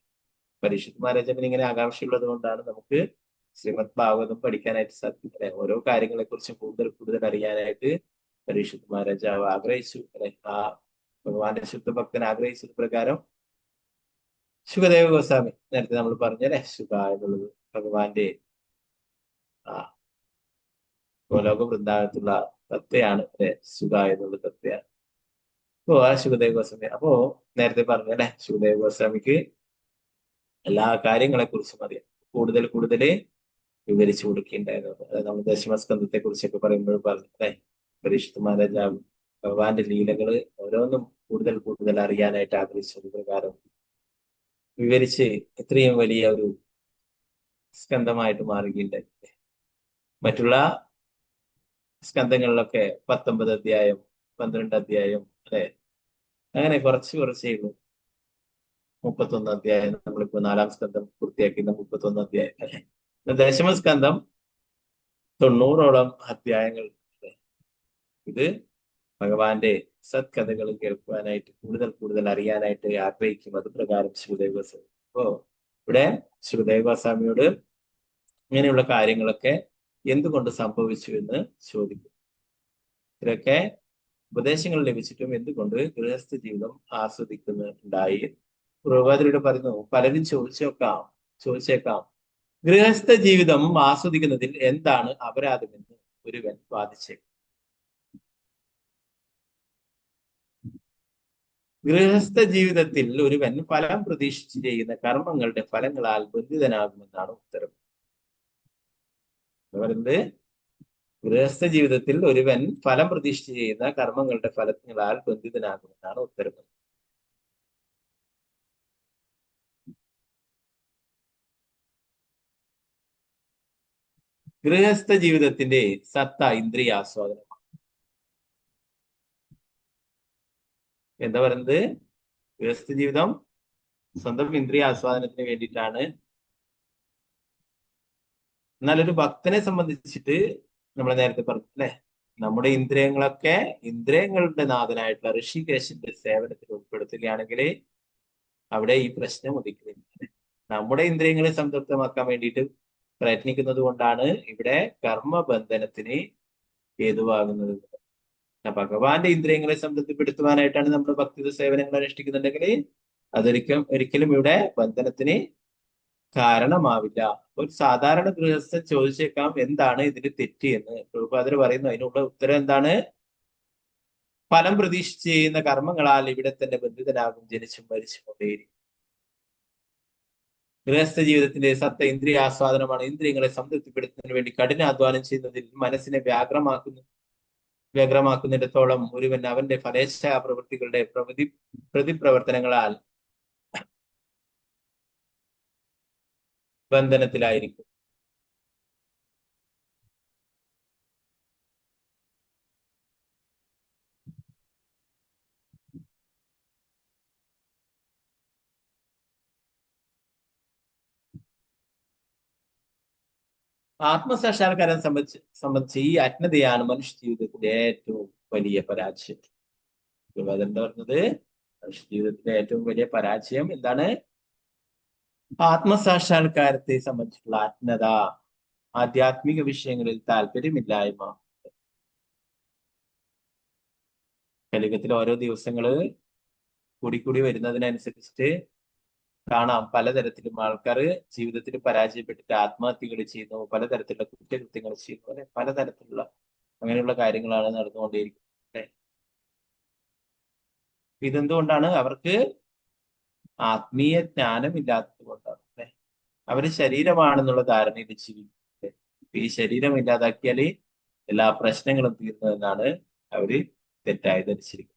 പരീക്ഷിത് മഹാരാജാവിന് ഇങ്ങനെ ആകാംക്ഷയുള്ളത് കൊണ്ടാണ് നമുക്ക് ശ്രീമദ് ഭാഗവതം പഠിക്കാനായിട്ട് സാധിക്കുന്നത്. ഓരോ കാര്യങ്ങളെ കുറിച്ചും കൂടുതൽ അറിയാനായിട്ട് പരീക്ഷിത് മഹാരാജാവ് ആഗ്രഹിച്ചു അല്ലെ. ആ ഭഗവാന്റെ ശുദ്ധഭക്തൻ ആഗ്രഹിച്ചത് പ്രകാരം ശുകദേവ ഗോസ്വാമി നേരത്തെ നമ്മൾ പറഞ്ഞല്ലേ, ശുക എന്നുള്ളത് ഭഗവാന്റെ ഗോലോക വൃന്ദാവനത്തുള്ള തത്വയാണ് അല്ലെ. ശുക എന്നുള്ള തത്വയാണ്. അപ്പോ ആ ശുകദേവ ഗോസ്വാമി അപ്പോ നേരത്തെ പറഞ്ഞല്ലേ, ശുകദേവ ഗോസ്വാമിക്ക് എല്ലാ കാര്യങ്ങളെ കുറിച്ചും അറിയാം. കൂടുതൽ വിവരിച്ചു കൊടുക്കുകയുണ്ടായിരുന്നു. അതായത് നമ്മൾ ദശമസ്കന്ധത്തെ കുറിച്ചൊക്കെ പറയുമ്പോൾ പറഞ്ഞു അല്ലെ, പരീക്ഷിത് മഹാരാജാവ് ഭഗവാന്റെ ലീലകള് ഓരോന്നും കൂടുതൽ അറിയാനായിട്ട് ആഗ്രഹിച്ചത് പ്രകാരം വിവരിച്ച് ഇത്രയും വലിയ ഒരു സ്കന്ധമായിട്ട് മാറുകയുണ്ടായി. മറ്റുള്ള സ്കന്ധങ്ങളിലൊക്കെ 19 അധ്യായം 12 അധ്യായം അല്ലെ, അങ്ങനെ കുറച്ചേ ഉള്ളൂ. 31 അധ്യായം നമ്മളിപ്പോ 4-ാം സ്കന്ധം പൂർത്തിയാക്കുന്ന 31 അധ്യായം അല്ലെ. ദശമസ്കന്ധം 90ഓളം അധ്യായങ്ങൾ. ഇത് ഭഗവാന്റെ സത്കഥകൾ കേൾക്കുവാനായിട്ട് കൂടുതൽ അറിയാനായിട്ട് ആഗ്രഹിക്കും. അത് പ്രകാരം ശിവദേവ ഗോസ്വാമി അപ്പോ ഇവിടെ ശിവദേവ ഗോസ്വാമിയോട് ഇങ്ങനെയുള്ള കാര്യങ്ങളൊക്കെ എന്തുകൊണ്ട് സംഭവിച്ചു എന്ന് ചോദിക്കും. ഇതൊക്കെ ഉപദേശങ്ങൾ ലഭിച്ചിട്ടും എന്തുകൊണ്ട് ഗൃഹസ്ഥ ജീവിതം ആസ്വദിക്കുന്നുണ്ടായി? പ്രഭുപാദരുടെ പറയുന്നു, പലരും ചോദിച്ചേക്കാം ഗൃഹസ്ഥ ജീവിതം ആസ്വദിക്കുന്നതിൽ എന്താണ് അപരാധമെന്ന് ഒരുവൻ വാദിച്ചേക്കും. ഗൃഹസ്ഥ ജീവിതത്തിൽ ഒരുവൻ ഫലം പ്രതീക്ഷിച്ച് ചെയ്യുന്ന കർമ്മങ്ങളുടെ ഫലങ്ങളാൽ ബന്ധിതനാകുമെന്നാണ് ഉത്തരം. എന്ന് പറയുന്നത് ഗൃഹസ്ഥ ജീവിതത്തിൽ ഒരുവൻ ഫലം പ്രതീക്ഷിച്ച് ചെയ്യുന്ന കർമ്മങ്ങളുടെ ഫലങ്ങളാൽ ബന്ധിതനാകുമെന്നാണ് ഉത്തരം. ഗൃഹസ്ഥ ജീവിതത്തിന്റെ സത്ത ഇന്ദ്രിയാസ്വാദനമാണ്. എന്താ പറയുന്നത്? ഗൃഹസ്ഥ ജീവിതം സ്വന്തം ഇന്ദ്രിയ ആസ്വാദനത്തിന് വേണ്ടിയിട്ടാണ്. എന്നാൽ ഒരു ഭക്തനെ സംബന്ധിച്ചിട്ട് നമ്മൾ നേരത്തെ പറഞ്ഞു അല്ലെ, നമ്മുടെ ഇന്ദ്രിയങ്ങളുടെ നാഥനായിട്ടുള്ള ഋഷികേശന്റെ സേവനത്തിൽ ഉൾപ്പെടുത്തുകയാണെങ്കിൽ അവിടെ ഈ പ്രശ്നം ഉദിക്കുന്നില്ല. നമ്മുടെ ഇന്ദ്രിയങ്ങളെ സംതൃപ്തമാക്കാൻ വേണ്ടിയിട്ട് പ്രയത്നിക്കുന്നത് കൊണ്ടാണ് ഇവിടെ കർമ്മബന്ധനത്തിന് ഹേതുവാകുന്നത്. ഭഗവാന്റെ ഇന്ദ്രിയങ്ങളെ സംതൃപ്തിപ്പെടുത്തുവാനായിട്ടാണ് നമ്മൾ ഭക്തി സേവനങ്ങൾ അനുഷ്ഠിക്കുന്നുണ്ടെങ്കിൽ ഒരിക്കലും ഇവിടെ ബന്ധനത്തിന് കാരണമാവില്ല. ഒരു സാധാരണ ഗൃഹസ്ഥൻ ചോദിച്ചേക്കാം എന്താണ് ഇതിന് തെറ്റ് എന്ന്. പ്രഭുപാദർ പറയുന്നു അതിനുള്ള ഉത്തരം എന്താണ്? ഫലം പ്രതീക്ഷിച്ച് ചെയ്യുന്ന കർമ്മങ്ങളാൽ ഇവിടെ തന്നെ ബന്ധിതനാകും, ജനിച്ചും മരിച്ചും കൊണ്ടേയിരിക്കും. ഗൃഹസ്ഥ ജീവിതത്തിന്റെ സത്ത ഇന്ദ്രിയ ആസ്വാദനമാണ്. ഇന്ദ്രിയങ്ങളെ സംതൃപ്തിപ്പെടുത്തുന്നതിന് വേണ്ടി കഠിനാധ്വാനം ചെയ്യുന്നതിൽ മനസ്സിനെ വ്യഗ്രമാക്കുന്നിടത്തോളം ഒരുവൻ അവന്റെ ഫലേച്ഛാ പ്രവൃത്തികളുടെ പ്രതിപ്രവർത്തനങ്ങളാൽ ബന്ധനത്തിലായിരിക്കും. ആത്മസാക്ഷാത്കാരം സംബന്ധിച്ച് ഈ അജ്ഞതയാണ് മനുഷ്യ ജീവിതത്തിന്റെ ഏറ്റവും വലിയ പരാജയം. എന്താ പറഞ്ഞത്? മനുഷ്യ ജീവിതത്തിന്റെ ഏറ്റവും വലിയ പരാജയം എന്താണ്? ആത്മസാക്ഷാത്കാരത്തെ സംബന്ധിച്ചുള്ള അജ്ഞത, ആധ്യാത്മിക വിഷയങ്ങളിൽ താല്പര്യമില്ലായ്മ. കലിയുഗത്തിൽ ഓരോ ദിവസങ്ങള് കൂടിക്കൂടി വരുന്നതിനനുസരിച്ചിട്ട് കാണാം പലതരത്തിലും ആൾക്കാർ ജീവിതത്തിൽ പരാജയപ്പെട്ടിട്ട് ആത്മഹത്യകൾ ചെയ്യുന്നു, പലതരത്തിലുള്ള കുറ്റകൃത്യങ്ങൾ ചെയ്യുന്നു, അല്ലെ? പലതരത്തിലുള്ള അങ്ങനെയുള്ള കാര്യങ്ങളാണ് നടന്നുകൊണ്ടേയിരിക്കുന്നത്. ഇതെന്തുകൊണ്ടാണ്? അവർക്ക് ആത്മീയ ജ്ഞാനം ഇല്ലാത്തത് കൊണ്ടാണ്, അല്ലെ? അവര് ശരീരമാണെന്നുള്ള ധാരണയിൽ ജീവിക്കുന്നത്. ഈ ശരീരം ഇല്ലാതാക്കിയാല് എല്ലാ പ്രശ്നങ്ങളും തീർന്നതെന്നാണ് അവര് തെറ്റായി ധരിച്ചിരിക്കുന്നത്.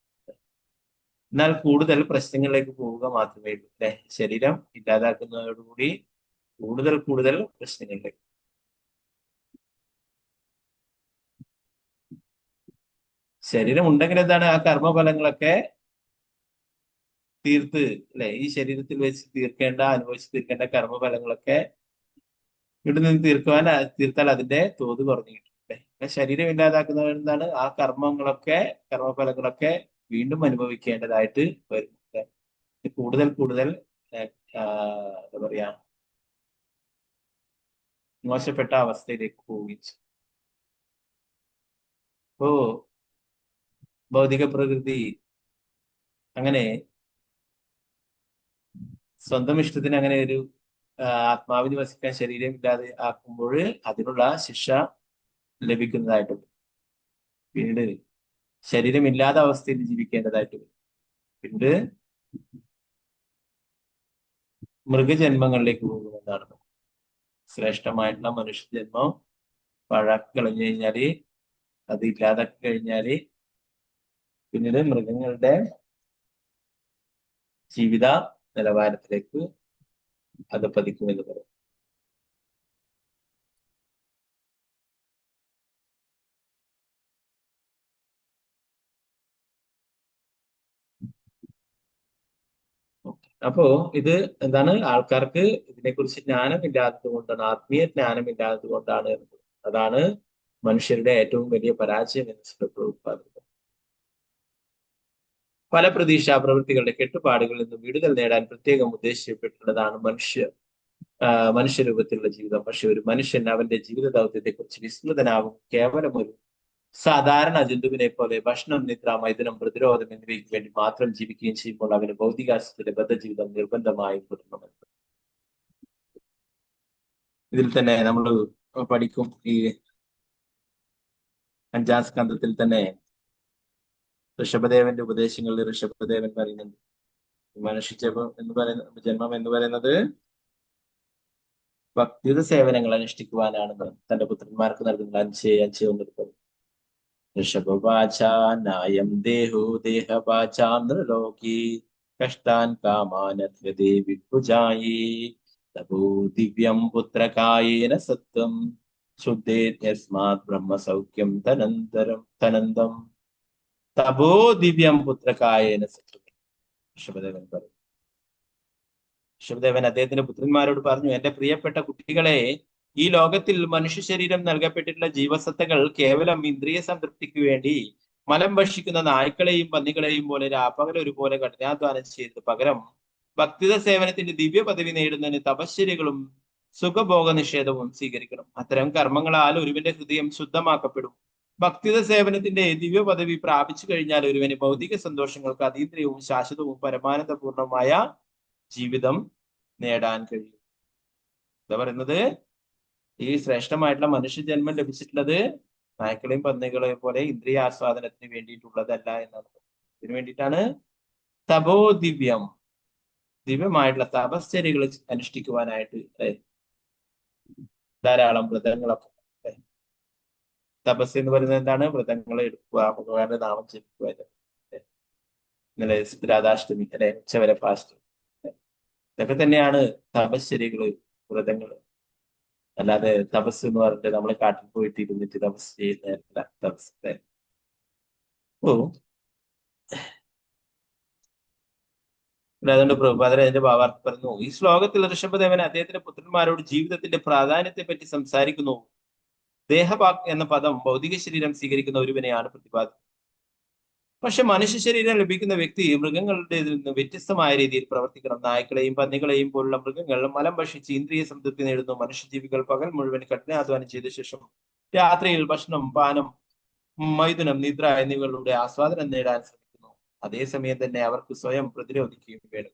എന്നാൽ കൂടുതൽ പ്രശ്നങ്ങളിലേക്ക് പോവുക മാത്രമേ ഉള്ളൂ, അല്ലെ? ശരീരം ഇല്ലാതാക്കുന്നതോടുകൂടി കൂടുതൽ പ്രശ്നങ്ങളിലേക്ക്. ശരീരം ഉണ്ടെങ്കിൽ എന്താണ്? ആ കർമ്മഫലങ്ങളൊക്കെ തീർത്ത്, അല്ലെ? ഈ ശരീരത്തിൽ വെച്ച് അനുഭവിച്ച് തീർക്കേണ്ട കർമ്മഫലങ്ങളൊക്കെ ഇവിടെ നിന്ന് തീർത്താൽ അതിന്റെ തോത് കുറഞ്ഞു കിട്ടും, അല്ലെ? ശരീരം ഇല്ലാതാക്കുന്നത് എന്താണ്? ആ കർമ്മഫലങ്ങളൊക്കെ വീണ്ടും അനുഭവിക്കേണ്ടതായിട്ട് വരും. കൂടുതൽ എന്താ പറയാ, മോശപ്പെട്ട അവസ്ഥയിലേക്ക് പോവുകയും ചെയ്യും. അപ്പോ ഭൗതിക പ്രകൃതി അങ്ങനെ സ്വന്തം ഇഷ്ടത്തിന് അങ്ങനെ ഒരു ആത്മാവിന് വസിക്കാൻ ശരീരം ഇല്ലാതെ ആക്കുമ്പോൾ അതിനുള്ള ശിക്ഷ ലഭിക്കുന്നതായിട്ടുണ്ട്. പിന്നീട് ശരീരമില്ലാത്ത അവസ്ഥയിൽ ജീവിക്കേണ്ടതായിട്ട് വരും. പിന്നീട് മൃഗജന്മങ്ങളിലേക്ക് പോകുമെന്നാണ്. ശ്രേഷ്ഠമായിട്ടുള്ള മനുഷ്യജന്മം പാഴാക്കി കളഞ്ഞു കഴിഞ്ഞാല്, അത് ഇല്ലാതാക്കി കഴിഞ്ഞാല് പിന്നീട് മൃഗങ്ങളുടെ ജീവിത നിലവാരത്തിലേക്ക് അത് പതിക്കുമെന്ന് പറയും. അപ്പോ ഇത് എന്താണ്? ആൾക്കാർക്ക് ഇതിനെക്കുറിച്ച് ജ്ഞാനമില്ലാത്തത് കൊണ്ടാണ്, ആത്മീയ ജ്ഞാനമില്ലാത്തത് കൊണ്ടാണ്. അതാണ് മനുഷ്യരുടെ ഏറ്റവും വലിയ പരാജയം എന്ന് പ്രഭുപാദർ. പല പ്രതീക്ഷാ പ്രവൃത്തികളുടെ കെട്ടുപാടുകളിൽ നിന്നും വിടുതൽ നേടാൻ പ്രത്യേകം ഉദ്ദേശിക്കപ്പെട്ടുള്ളതാണ് മനുഷ്യരൂപത്തിലുള്ള ജീവിതം. പക്ഷെ ഒരു മനുഷ്യൻ അവന്റെ ജീവിത ദൗത്യത്തെ കുറിച്ച് വിസ്മൃതനാകും. കേവലം ഒരു സാധാരണ ജന്തുവിനെ പോലെ ഭക്ഷണം, നിദ്ര, മൈഥുനം, പ്രതിരോധം എന്നിവയ്ക്ക് വേണ്ടി മാത്രം ജീവിക്കുകയും ചെയ്യുമ്പോൾ അവന് ഭൗതികാശത്തിന്റെ ബദ്ധജീവിതം നിർബന്ധമായും തുടരണമെന്ന്. ഇതിൽ തന്നെ നമ്മൾ പഠിക്കും, ഈ 5-ാം സ്കന്ധത്തിൽ തന്നെ ഋഷഭദേവന്റെ ഉപദേശങ്ങളിൽ ഋഷഭദേവൻ പറയുന്നുണ്ട്, ജന്മം എന്ന് പറയുന്നത് ഭക്തിയുത സേവനങ്ങൾ അനുഷ്ഠിക്കുവാനാണെന്ന് തന്റെ പുത്രന്മാർക്ക് നൽകുന്ന അഞ്ച് ഋഷഭവാച നായം ദേഹോ ദേഹവാചാ നൃലോകി കഷ്ടാൻ കാമാനദ്ഗതേ വിഭുജായേ തപോ ദിവ്യം പുത്രകായേന സത്വം ശുദ്ധേ യസ്മാത് ബ്രഹ്മസൗഖ്യം തനന്തം തപോ ദിവ്യം പുത്രകായേന സത്വം. ഋഷഭദേവൻ പറഞ്ഞു. ഋഷഭദേവൻ അദ്ദേഹത്തിന്റെ പുത്രന്മാരോട് പറഞ്ഞു, എന്റെ പ്രിയപ്പെട്ട കുട്ടികളെ, ഈ ലോകത്തിൽ മനുഷ്യ ശരീരം നൽകപ്പെട്ടിട്ടുള്ള ജീവസത്തകൾ കേവലം ഇന്ദ്രിയ സംതൃപ്തിക്ക് വേണ്ടി മലം ഭക്ഷിക്കുന്ന നായ്ക്കളെയും പന്നികളെയും പോലെ രാപ്പകൽ ഒരുപോലെ കഠിനാധ്വാനം ചെയ്തത് പകരം ഭക്തിത സേവനത്തിന്റെ ദിവ്യ പദവി നേടുന്നതിന് തപശ്ചര്യകളും സുഖഭോഗ നിഷേധവും സ്വീകരിക്കണം. അത്തരം കർമ്മങ്ങളാൽ ഒരുവന്റെ ഹൃദയം ശുദ്ധമാക്കപ്പെടും. ഭക്തിത സേവനത്തിന്റെ ദിവ്യ പദവി പ്രാപിച്ചു കഴിഞ്ഞാൽ ഒരുവന് ഭൗതിക സന്തോഷങ്ങൾക്ക് അതീന്ദ്രിയവും ശാശ്വതവും പരമാനന്ദപൂർണമായ ജീവിതം നേടാൻ കഴിയും. എന്താ പറയുന്നത്? ഈ ശ്രേഷ്ഠമായിട്ടുള്ള മനുഷ്യജന്മം ലഭിച്ചിട്ടുള്ളത് നായ്ക്കളെയും പന്നികളെയും പോലെ ഇന്ദ്രിയ ആസ്വാദനത്തിന് വേണ്ടിയിട്ടുള്ളതല്ല എന്നാണ്. ഇതിനു വേണ്ടിയിട്ടാണ് തപോദിവ്യം, ദിവ്യമായിട്ടുള്ള തപശ്ചര്യകൾ അനുഷ്ഠിക്കുവാനായിട്ട് ധാരാളം വ്രതങ്ങളൊക്കെ. തപസ് എന്ന് പറയുന്നത് എന്താണ്? വ്രതങ്ങൾ എടുക്കുക, ഭഗവാന്റെ നാമം ജപിക്കുക. ഇന്നലെ രാധാഷ്ടമി അല്ലെ, ഉച്ചവരെ ഫാസ്റ്റ്, ഇതൊക്കെ തന്നെയാണ് തപശ്ചര്യകള്, വ്രതങ്ങള്. അല്ലാതെ തപസ് എന്ന് പറഞ്ഞിട്ട് നമ്മൾ കാട്ടിൽ പോയിട്ട് ഇരുന്നിട്ട് തപസ് ചെയ്യുന്നതല്ല തപസ്. അതുകൊണ്ട് പ്രഭുപാദർ അതിന്റെ ഭാവാർത്ഥം പറഞ്ഞു. ഈ ശ്ലോകത്തിൽ ഋഷഭദേവൻ അദ്ദേഹത്തിന്റെ പുത്രന്മാരോട് ജീവിതത്തിന്റെ പ്രാധാന്യത്തെ പറ്റി സംസാരിക്കുന്നു. ദേഹഭാഗ് എന്ന പദം ഭൗതിക ശരീരം സ്വീകരിക്കുന്ന ഒരുവനെയാണ് പ്രതിപാദിക്കുന്നത്. പക്ഷെ മനുഷ്യ ശരീരം ലഭിക്കുന്ന വ്യക്തി മൃഗങ്ങളുടെ നിന്ന് വ്യത്യസ്തമായ രീതിയിൽ പ്രവർത്തിക്കണം. നായ്ക്കളെയും പന്നികളെയും പോലുള്ള മൃഗങ്ങൾ മലം ഭക്ഷിച്ച് ഇന്ദ്രിയ സംതൃപ്തി നേടുന്നു. മനുഷ്യജീവികൾ പകൽ മുഴുവൻ കഠിനാധ്വാനം ചെയ്ത ശേഷം രാത്രിയിൽ ഭക്ഷണം, പാനം, മൈഥുനം, നിദ്ര എന്നിവകളുടെ ആസ്വാദനം നേടാൻ ശ്രമിക്കുന്നു. അതേസമയം തന്നെ അവർക്ക് സ്വയം പ്രതിരോധിക്കുകയും വേണം.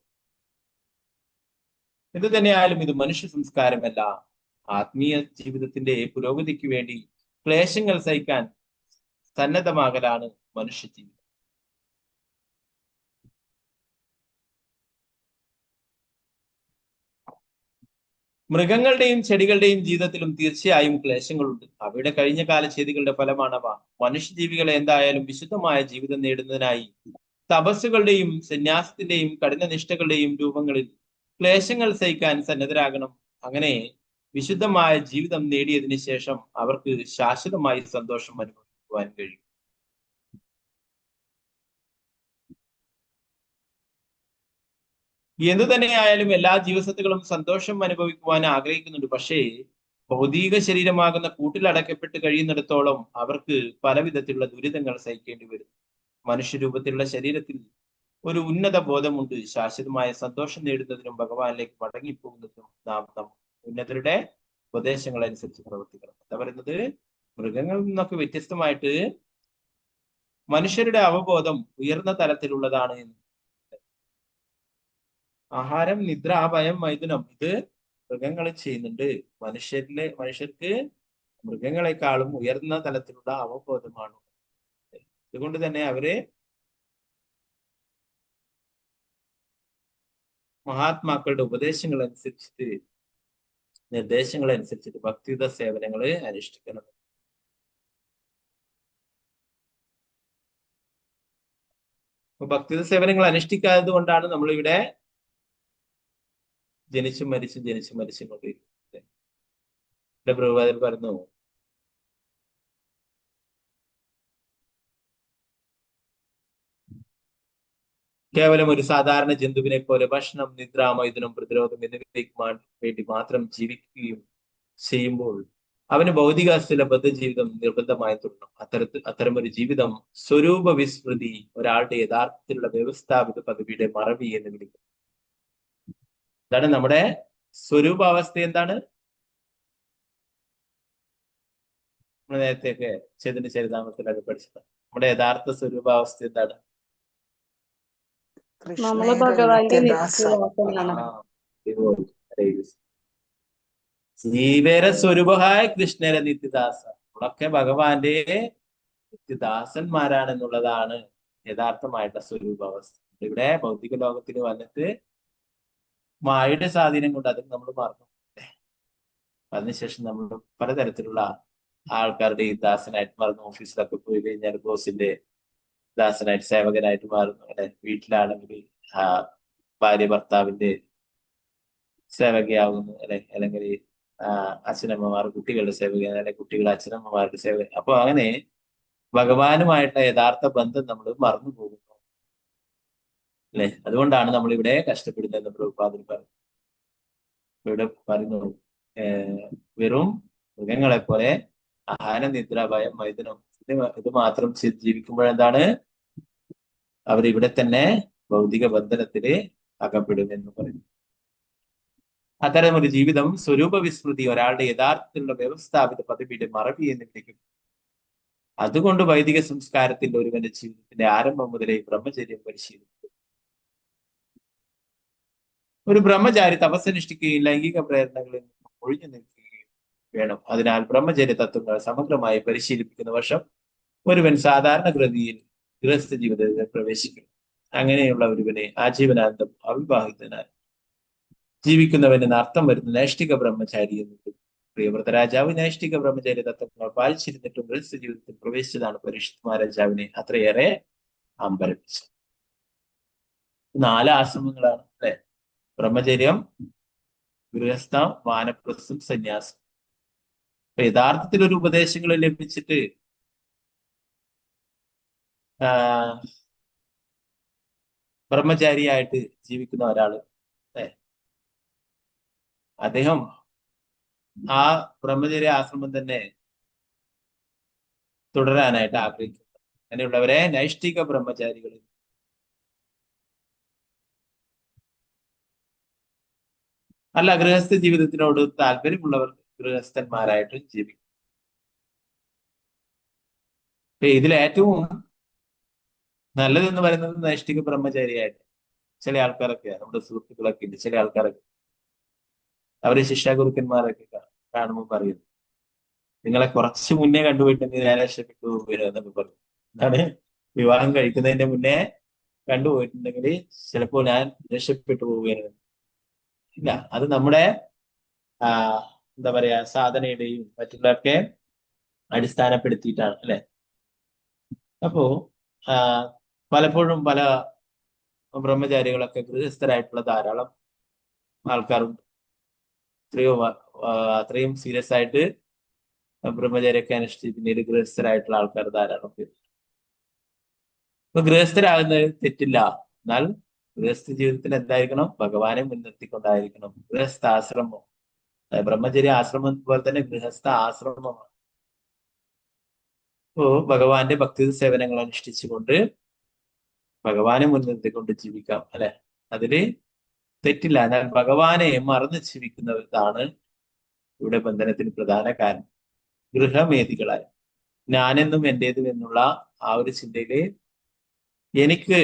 എന്തു തന്നെയായാലും ഇത് മനുഷ്യ സംസ്കാരമല്ല. ആത്മീയ ജീവിതത്തിന്റെ പുരോഗതിക്ക് വേണ്ടി ക്ലേശങ്ങൾ സഹിക്കാൻ സന്നദ്ധമാകലാണ് മനുഷ്യ ജീവിതം. മൃഗങ്ങളുടെയും ചെടികളുടെയും ജീവിതത്തിലും തീർച്ചയായും ക്ലേശങ്ങളുണ്ട്. അവയുടെ കഴിഞ്ഞ കാല ചെയ്തികളുടെ ഫലമാണവ. മനുഷ്യജീവികളെ എന്തായാലും വിശുദ്ധമായ ജീവിതം നേടുന്നതിനായി തപസ്സുകളുടെയും സന്യാസത്തിന്റെയും കഠിനനിഷ്ഠകളുടെയും രൂപങ്ങളിൽ ക്ലേശങ്ങൾ സഹിക്കാൻ സന്നദ്ധരാകണം. അങ്ങനെ വിശുദ്ധമായ ജീവിതം നേടിയതിനു ശേഷം അവർക്ക് ശാശ്വതമായി സന്തോഷം അനുഭവിക്കുവാൻ കഴിയും. എന്തു തന്നെയായാലും എല്ലാ ജീവസത്തുക്കളും സന്തോഷം അനുഭവിക്കുവാൻ ആഗ്രഹിക്കുന്നുണ്ട്. പക്ഷേ ഭൗതിക ശരീരമാകുന്ന കൂട്ടിലടക്കപ്പെട്ട് കഴിയുന്നിടത്തോളം അവർക്ക് പല വിധത്തിലുള്ള ദുരിതങ്ങൾ സഹിക്കേണ്ടി വരും. മനുഷ്യരൂപത്തിലുള്ള ശരീരത്തിൽ ഒരു ഉന്നത ബോധമുണ്ട്. ശാശ്വതമായ സന്തോഷം നേടുന്നതിനും ഭഗവാനിലേക്ക് മടങ്ങിപ്പോകുന്നതിനും നാം ഉന്നതരുടെ ഉപദേശങ്ങൾ അനുസരിച്ച് പ്രവർത്തിക്കണം. എന്താ പറയുന്നത്? മൃഗങ്ങളിൽ നിന്നൊക്കെ വ്യത്യസ്തമായിട്ട് മനുഷ്യരുടെ അവബോധം ഉയർന്ന തലത്തിലുള്ളതാണ് എന്ന്. ആഹാരം, നിദ്ര, ഭയം, മൈഥുനം ഇത് മൃഗങ്ങൾ ചെയ്യുന്നുണ്ട്. മനുഷ്യർക്ക് മൃഗങ്ങളെക്കാളും ഉയർന്ന തലത്തിലുള്ള അവബോധമാണ്. അതുകൊണ്ട് തന്നെ അവര് മഹാത്മാക്കളുടെ ഉപദേശങ്ങൾ അനുസരിച്ചിട്ട്, നിർദ്ദേശങ്ങൾ അനുസരിച്ചിട്ട് ഭക്തിയുത സേവനങ്ങള് അനുഷ്ഠിക്കണം. അപ്പൊ ഭക്തിയുത സേവനങ്ങൾ അനുഷ്ഠിക്കാത്തത് കൊണ്ടാണ് നമ്മളിവിടെ ജനിച്ചും മരിച്ചും കൊണ്ടിരിക്കുന്നത്. ഇവിടെ പ്രഭുപാദർ പറഞ്ഞു, കേവലം ഒരു സാധാരണ ജന്തുവിനെ പോലെ ഭക്ഷണം, നിദ്ര, മൈഥുനം, പ്രതിരോധം എന്നിവയ്ക്ക് വേണ്ടി മാത്രം ജീവിക്കുകയും ചെയ്യുമ്പോൾ അവന് ഭൗതിക സ്ഥലബദ്ധ ജീവിതം നിർബന്ധമായി തുടരണം. അത്തരമൊരു ജീവിതം സ്വരൂപ വിസ്മൃതി, ഒരാളുടെ യഥാർത്ഥത്തിലുള്ള വ്യവസ്ഥാപിത പദവിയുടെ മറവി എന്ന് വിളിക്കും. എന്താണ് നമ്മുടെ സ്വരൂപാവസ്ഥ? എന്താണ്? നമ്മൾ നേരത്തെയൊക്കെ ചരിതാമത്തിലൊക്കെ പഠിച്ചത്. നമ്മുടെ യഥാർത്ഥ സ്വരൂപാവസ്ഥ എന്താണ്? നമ്മള് ഭഗവാന്റെ നിത്യദാസനാണ്. ജീവേര സ്വരൂപഹായ കൃഷ്ണര നിത്യദാസ. നമ്മളൊക്കെ ഭഗവാന്റെ നിത്യദാസന്മാരാണെന്നുള്ളതാണ് യഥാർത്ഥമായിട്ടുള്ള സ്വരൂപാവസ്ഥ. ഇവിടെ ഭൗതിക ലോകത്തിന് വന്നിട്ട് മായയുടെ സ്വാധീനം കൊണ്ട് അത് നമ്മൾ മറന്നു. അതിനുശേഷം നമ്മൾ പലതരത്തിലുള്ള ആൾക്കാരുടെ ഈ ദാസനായിട്ട് മാറുന്നു. ഓഫീസിലൊക്കെ പോയി കഴിഞ്ഞാൽ ബോസിന്റെ ദാസനായിട്ട്, സേവകനായിട്ട് മാറുന്നു. അല്ലെ, വീട്ടിലാണെങ്കിൽ ഭാര്യ ഭർത്താവിന്റെ സേവകയാവുന്നു. അല്ലെങ്കിൽ അച്ഛനമ്മമാർ കുട്ടികളുടെ സേവക, അല്ലെങ്കിൽ കുട്ടികൾ അച്ഛനമ്മമാരുടെ സേവക. അപ്പൊ അങ്ങനെ ഭഗവാനുമായിട്ടുള്ള യഥാർത്ഥ ബന്ധം നമ്മൾ മറന്നു പോകുന്നു. അല്ലെ, അതുകൊണ്ടാണ് നമ്മൾ ഇവിടെ കഷ്ടപ്പെടുന്നത്. പ്രഭുപാദർ പറഞ്ഞു, ഇവിടെ പറയുന്നു, വെറും മൃഗങ്ങളെ പോലെ ആഹാരം, നിദ്ര, ഭയം, മൈഥുനം ഇത് മാത്രം ജീവിക്കുമ്പോഴെന്താണ് അവരിവിടെ തന്നെ ഭൗതിക ബന്ധനത്തില് അകപ്പെടുമെന്ന് പറയുന്നു. അത്തരമൊരു ജീവിതം സ്വരൂപ വിസ്മൃതി ഒരാളുടെ യഥാർത്ഥത്തിലുള്ള വ്യവസ്ഥാപിത പദവിയുടെ മറവി എന്ന് വിളിക്കും. അതുകൊണ്ട് വൈദിക സംസ്കാരത്തിൽ ഒരുവന്റെ ജീവിതത്തിന്റെ ആരംഭം മുതലേ ബ്രഹ്മചര്യം പരിശീലിക്കും. ഒരു ബ്രഹ്മചാരി തപസ്സനുഷ്ഠിക്കുകയും ലൈംഗിക പ്രേരണകളിൽ നിന്നും ഒഴിഞ്ഞു നിൽക്കുകയും വേണം. അതിനാൽ ബ്രഹ്മചര്യ തത്വങ്ങൾ സമഗ്രമായി പരിശീലിപ്പിക്കുന്ന വർഷം ഒരുവൻ സാധാരണ ഗൃഹസ്ഥ ജീവിതത്തിൽ പ്രവേശിക്കും. അങ്ങനെയുള്ള ഒരുവനെ ആജീവനാന്തം അവിവാഹിതനായി ജീവിക്കുന്നവന് അർത്ഥം വരുന്ന നൈഷ്ഠിക ബ്രഹ്മചാരി എന്നത്. പ്രിയവ്രത രാജാവ് നൈഷ്ഠിക ബ്രഹ്മചര്യ തത്വങ്ങൾ പാലിച്ചിരുന്നിട്ടും ഗൃഹസ്ഥ ജീവിതത്തിൽ പ്രവേശിച്ചതാണ് പരീക്ഷിത് മഹാരാജാവിനെ അത്രയേറെ അമ്പരപ്പിച്ചത്. 4 ആശ്രമങ്ങളാണ് അല്ലെ? ബ്രഹ്മചര്യം, ഗൃഹസ്ഥ, വാനപ്രസ്ഥം, സന്യാസം. യഥാർത്ഥത്തിൽ ഒരു ഉപദേശങ്ങൾ ലഭിച്ചിട്ട് ബ്രഹ്മചാരിയായിട്ട് ജീവിക്കുന്ന ഒരാള് അദ്ദേഹം ആ ബ്രഹ്മചര്യ ആശ്രമം തന്നെ തുടരാനായിട്ട് ആഗ്രഹിക്കുന്നു. അങ്ങനെയുള്ളവരെ നൈഷ്ഠിക ബ്രഹ്മചാരികൾ. അല്ല, ഗൃഹസ്ഥ ജീവിതത്തിനോട് താല്പര്യമുള്ളവർ ഗൃഹസ്ഥന്മാരായിട്ട് ജീവിക്കും. ഇതിലേറ്റവും നല്ലതെന്ന് പറയുന്നത് നൈഷ്ഠിക ബ്രഹ്മചാരിയായിട്ട്. ചില ആൾക്കാരൊക്കെ, നമ്മുടെ സുഹൃത്തുക്കളൊക്കെ ഉണ്ട്, ചില ആൾക്കാരൊക്കെ അവര് ശിഷ്യാഗുരുക്കന്മാരൊക്കെ കാണുമ്പോൾ പറയുന്നു, നിങ്ങളെ കുറച്ച് മുന്നേ കണ്ടുപോയിട്ടുണ്ടെങ്കിൽ ഞാൻ രക്ഷപ്പെട്ടു പോകുക എന്നൊക്കെ പറഞ്ഞു. അതാണ് വിവാഹം കഴിക്കുന്നതിന്റെ മുന്നേ കണ്ടുപോയിട്ടുണ്ടെങ്കിൽ ചിലപ്പോൾ ഞാൻ രക്ഷപ്പെട്ടു പോവുകയാണ്. ഇല്ല, അത് നമ്മുടെ എന്താ പറയാ സാധനയുടെയും മറ്റുള്ളതൊക്കെ അടിസ്ഥാനപ്പെടുത്തിയിട്ടാണ് അല്ലെ? അപ്പോ പലപ്പോഴും പല ബ്രഹ്മചാരികളൊക്കെ ഗൃഹസ്ഥരായിട്ടുള്ള ധാരാളം ആൾക്കാരുണ്ട്. അത്രയും സീരിയസ് ആയിട്ട് ബ്രഹ്മചര്യമൊക്കെ അനുഷ്ഠിച്ച് പിന്നീട് ഗൃഹസ്ഥരായിട്ടുള്ള ആൾക്കാർ ധാരാളം പേര്. ഇപ്പൊ ഗൃഹസ്ഥരാകുന്നത് തെറ്റില്ല. എന്നാൽ ഗൃഹസ്ഥ ജീവിതത്തിൽ എന്തായിരിക്കണം? ഭഗവാനെ മുൻനിർത്തിക്കൊണ്ടായിരിക്കണം ഗൃഹസ്ഥാശ്രമം. ബ്രഹ്മചര്യ ആശ്രമം പോലെ തന്നെ ഗൃഹസ്ഥ ആശ്രമമാണ്. അപ്പോ ഭഗവാന്റെ ഭക്തി സേവനങ്ങൾ അനുഷ്ഠിച്ചുകൊണ്ട് ഭഗവാനെ മുൻനിർത്തിക്കൊണ്ട് ജീവിക്കാം അല്ലെ? അതില് തെറ്റില്ല. എന്നാൽ ഭഗവാനെ മറന്ന് ജീവിക്കുന്നതാണ് ഇവിടെ ബന്ധനത്തിന് പ്രധാന കാരണം. ഗൃഹമേധികളായി ഞാനെന്നും എന്റേതും എന്നുള്ള ആ ഒരു ചിന്തയില് എനിക്ക്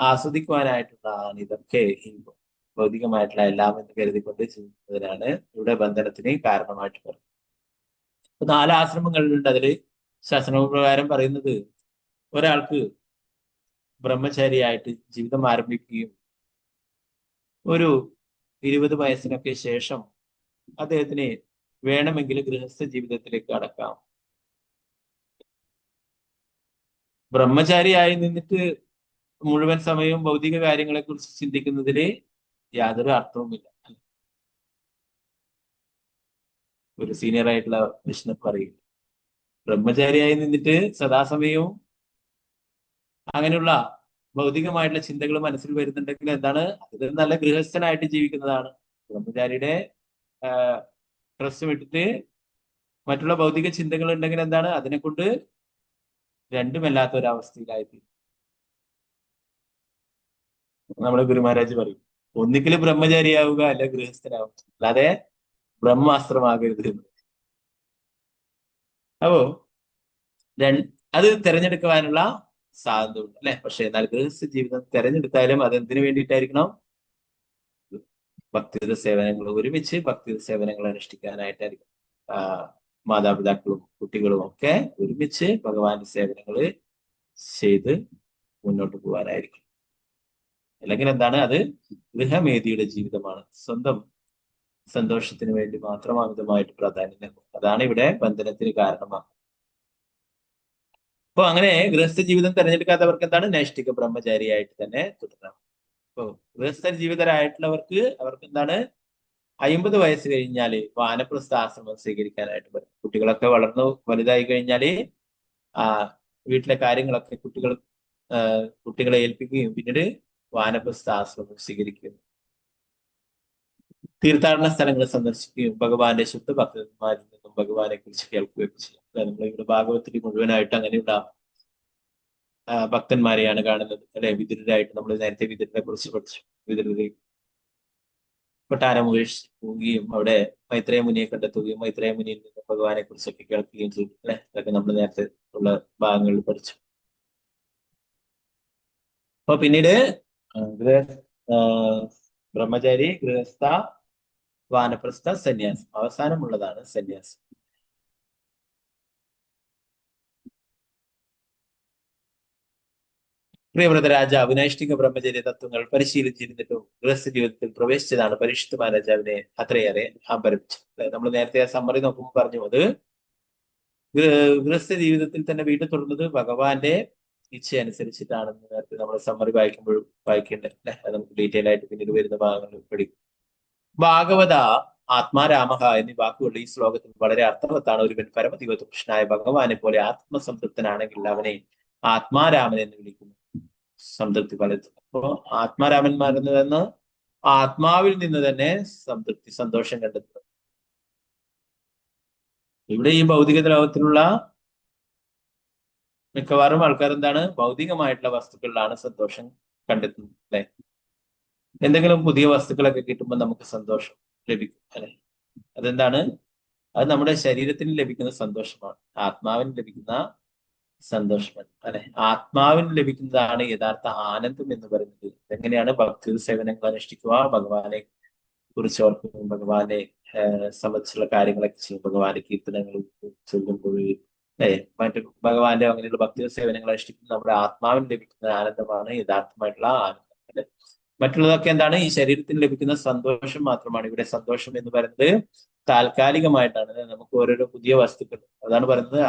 ആസ്വദിക്കുവാനായിട്ടുള്ളതാണ് ഇതൊക്കെ ഭൗതികമായിട്ടുള്ള എല്ലാം എന്ന് കരുതിക്കൊണ്ട് ജീവിക്കുന്നതിനാണ് ഇവിടെ ബന്ധനത്തിന് കാരണമായിട്ട് പറയുന്നത്. 4 ആശ്രമങ്ങളുണ്ട്. അതില് ശാസ്ത്രപ്രകാരം പറയുന്നത് ഒരാൾക്ക് ബ്രഹ്മചാരിയായിട്ട് ജീവിതം ആരംഭിക്കുകയും ഒരു 20 വയസ്സിനൊക്കെ ശേഷം അദ്ദേഹത്തിന് വേണമെങ്കിൽ ഗൃഹസ്ഥ ജീവിതത്തിലേക്ക് കടക്കാം. ബ്രഹ്മചാരിയായി നിന്നിട്ട് മുഴുവൻ സമയവും ഭൗതിക കാര്യങ്ങളെ കുറിച്ച് ചിന്തിക്കുന്നതിൽ യാതൊരു അർത്ഥവുമില്ല. ഒരു സീനിയർ ആയിട്ടുള്ള വിഷ്ണു പറയും, ബ്രഹ്മചാരിയായി നിന്നിട്ട് സദാസമയവും അങ്ങനെയുള്ള ഭൗതികമായിട്ടുള്ള ചിന്തകൾ മനസ്സിൽ വരുന്നുണ്ടെങ്കിൽ എന്താണ്? അത് നല്ല ഗൃഹസ്ഥനായിട്ട് ജീവിക്കുന്നതാണ്. ബ്രഹ്മചാരിയുടെ ഡ്രസ് വിട്ടിട്ട് മറ്റുള്ള ഭൗതിക ചിന്തകൾ ഉണ്ടെങ്കിൽ എന്താണ്? അതിനെ കൊണ്ട് രണ്ടുമല്ലാത്ത ഒരവസ്ഥയിലായിട്ട് നമ്മുടെ ഗുരുമഹാരാജ് പറയും, ഒന്നിക്കൽ ബ്രഹ്മചാരിയാവുക അല്ല ഗൃഹസ്ഥനാവുക, അല്ലാതെ ബ്രഹ്മാസ്ത്രമാകരുത്. അപ്പോ അത് തിരഞ്ഞെടുക്കുവാനുള്ള സാധ്യതയുണ്ട് അല്ലെ? പക്ഷെ എന്നാൽ ഗൃഹസ്ഥ ജീവിതം തിരഞ്ഞെടുത്താലും അത് എന്തിനു വേണ്ടിയിട്ടായിരിക്കണം? ഭക്തിയുത സേവനങ്ങൾ ഒരുമിച്ച് ഭക്തിയുത സേവനങ്ങൾ അനുഷ്ഠിക്കാനായിട്ടായിരിക്കും. മാതാപിതാക്കളും കുട്ടികളും ഒക്കെ ഒരുമിച്ച് ഭഗവാന്റെ സേവനങ്ങൾ ചെയ്ത് മുന്നോട്ട് പോകാനായിരിക്കും. അല്ലെങ്കിൽ എന്താണ്? അത് ഗൃഹമേധിയുടെ ജീവിതമാണ്. സ്വന്തം സന്തോഷത്തിന് വേണ്ടി മാത്രം അമിതമായിട്ട് പ്രാധാന്യം നൽകും. അതാണ് ഇവിടെ ബന്ധനത്തിന് കാരണമാകുന്നത്. അപ്പൊ അങ്ങനെ ഗൃഹസ്ഥ ജീവിതം തിരഞ്ഞെടുക്കാത്തവർക്ക് എന്താണ്? നൈഷ്ഠിക ബ്രഹ്മചാരിയായിട്ട് തന്നെ തുടരാം. ഇപ്പൊ ഗൃഹസ്ഥ ജീവിതരായിട്ടുള്ളവർക്ക് അവർക്ക് എന്താണ്? 50 വയസ്സ് കഴിഞ്ഞാല് വാനപ്രസ്ഥ ആശ്രമം സ്വീകരിക്കാനായിട്ട് പറ്റും. കുട്ടികളൊക്കെ വളർന്നു വലുതായി കഴിഞ്ഞാല് വീട്ടിലെ കാര്യങ്ങളൊക്കെ കുട്ടികളെ ഏൽപ്പിക്കുകയും പിന്നീട് വാനപ്രസ്ഥ ആശ്രമം സ്വീകരിക്കുന്നു. തീർത്ഥാടന സ്ഥലങ്ങൾ സന്ദർശിക്കുകയും ഭഗവാന്റെ ശുദ്ധ ഭക്തന്മാരിൽ നിന്നും ഭഗവാനെ കുറിച്ച് കേൾക്കുകയൊക്കെ ചെയ്യും. നമ്മളിവിടെ ഭാഗവത്തിൽ മുഴുവനായിട്ട് അങ്ങനെയുള്ള ഭക്തന്മാരെയാണ് കാണുന്നത് അല്ലെ? വിതുരരായിട്ട് നമ്മൾ നേരത്തെ വിതുരനെ കുറിച്ച് പഠിച്ചു. വിതുരരെ കൊട്ടാരം പോവുകയും അവിടെ മൈത്രേയ മുനിയെ കണ്ടെത്തുകയും മൈത്രേയ മുനിയിൽ നിന്ന് ഭഗവാനെ കുറിച്ചൊക്കെ കേൾക്കുകയും ചെയ്തു അല്ലെ. അതൊക്കെ നമ്മൾ നേരത്തെ ഉള്ള ഭാഗങ്ങളിൽ പഠിച്ചു. അപ്പൊ പിന്നീട് ബ്രഹ്മചാരി, ഗൃഹസ്ഥ, വാനപ്രസ്ഥ, സന്യാസം. അവസാനമുള്ളതാണ് സന്യാസം. പ്രിയവ്രത രാജാവ് നൈഷ്ഠിക ബ്രഹ്മചര്യ തത്വങ്ങൾ പരിശീലിച്ചിരുന്നിട്ടും ഗൃഹസ്ഥ ജീവിതത്തിൽ പ്രവേശിച്ചതാണ് പരീക്ഷിത് മഹാരാജാവിനെ അത്രയേറെ അമ്പരപ്പിച്ചത്. നമ്മൾ നേരത്തെ ആ സമ്മറി നോക്കുമ്പോൾ പറഞ്ഞു, അത് ഗൃഹസ്ഥ ജീവിതത്തിൽ തന്നെ വീണ്ടും തുടർന്നത് ഭഗവാന്റെ ഇച്ഛ അനുസരിച്ചിട്ടാണെന്ന് നേരത്തെ നമ്മൾ സമ്മറി വായിക്കുമ്പോഴും വായിക്കേണ്ടത് അല്ലെ. അത് നമുക്ക് ഡീറ്റെയിൽ ആയിട്ട് പിന്നീട് വരുന്ന ഭാഗങ്ങളിൽ പഠിക്കും. ഭാഗവത, ആത്മാരാമഹ എന്നീ വാക്കുകൾ ഈ ശ്ലോകത്തിൽ വളരെ അർത്ഥവത്താണ്. ഒരുവൻ പരമദിവതുകൃഷ്ണനായ ഭഗവാനെ പോലെ ആത്മസംതൃപ്തനാണെങ്കിൽ അവനെ ആത്മാരാമൻ എന്ന് വിളിക്കുന്നു. സംതൃപ്തി പലതും. അപ്പോ ആത്മാരാമന്മാരെന്ന് ആത്മാവിൽ നിന്ന് തന്നെ സംതൃപ്തി, സന്തോഷം കണ്ടെത്തുന്നത്. ഇവിടെ ഈ ഭൗതിക ലോകത്തിലുള്ള മിക്കവാറും ആൾക്കാർ എന്താണ്, ഭൗതികമായിട്ടുള്ള വസ്തുക്കളിലാണ് സന്തോഷം കണ്ടെത്തുന്നത് അല്ലെ. എന്തെങ്കിലും പുതിയ വസ്തുക്കളൊക്കെ കിട്ടുമ്പോൾ നമുക്ക് സന്തോഷം ലഭിക്കും അല്ലെ. അതെന്താണ്? അത് നമ്മുടെ ശരീരത്തിന് ലഭിക്കുന്ന സന്തോഷമാണ്, ആത്മാവിന് ലഭിക്കുന്ന സന്തോഷമാണ് അല്ലെ. ആത്മാവിന് ലഭിക്കുന്നതാണ് യഥാർത്ഥ ആനന്ദം എന്ന് പറയുന്നത്. എങ്ങനെയാണ്? ഭക്തി സേവനങ്ങൾ അനുഷ്ഠിക്കുക, ഭഗവാനെ കുറിച്ച് ഓർക്കുക, ഭഗവാനെ സംബന്ധിച്ചുള്ള കാര്യങ്ങളൊക്കെ ചെയ്യും, ഭഗവാന്റെ കീർത്തനങ്ങൾ ചൊല്ലുമ്പോൾ മറ്റു ഭഗവാന്റെ അങ്ങനെയുള്ള ഭക്തി സേവനങ്ങൾ അനുഷ്ഠിക്കുന്നത് നമ്മുടെ ആത്മാവിന് ലഭിക്കുന്ന ആനന്ദമാണ് യഥാർത്ഥമായിട്ടുള്ള ആനന്ദം അല്ലെ. മറ്റുള്ളതൊക്കെ എന്താണ്? ഈ ശരീരത്തിന് ലഭിക്കുന്ന സന്തോഷം മാത്രമാണ്. ഇവിടെ സന്തോഷം എന്ന് പറയുന്നത് താൽക്കാലികമായിട്ടാണ്. നമുക്ക് ഓരോരോ പുതിയ വസ്തുക്കൾ, അതാണ് പറയുന്നത്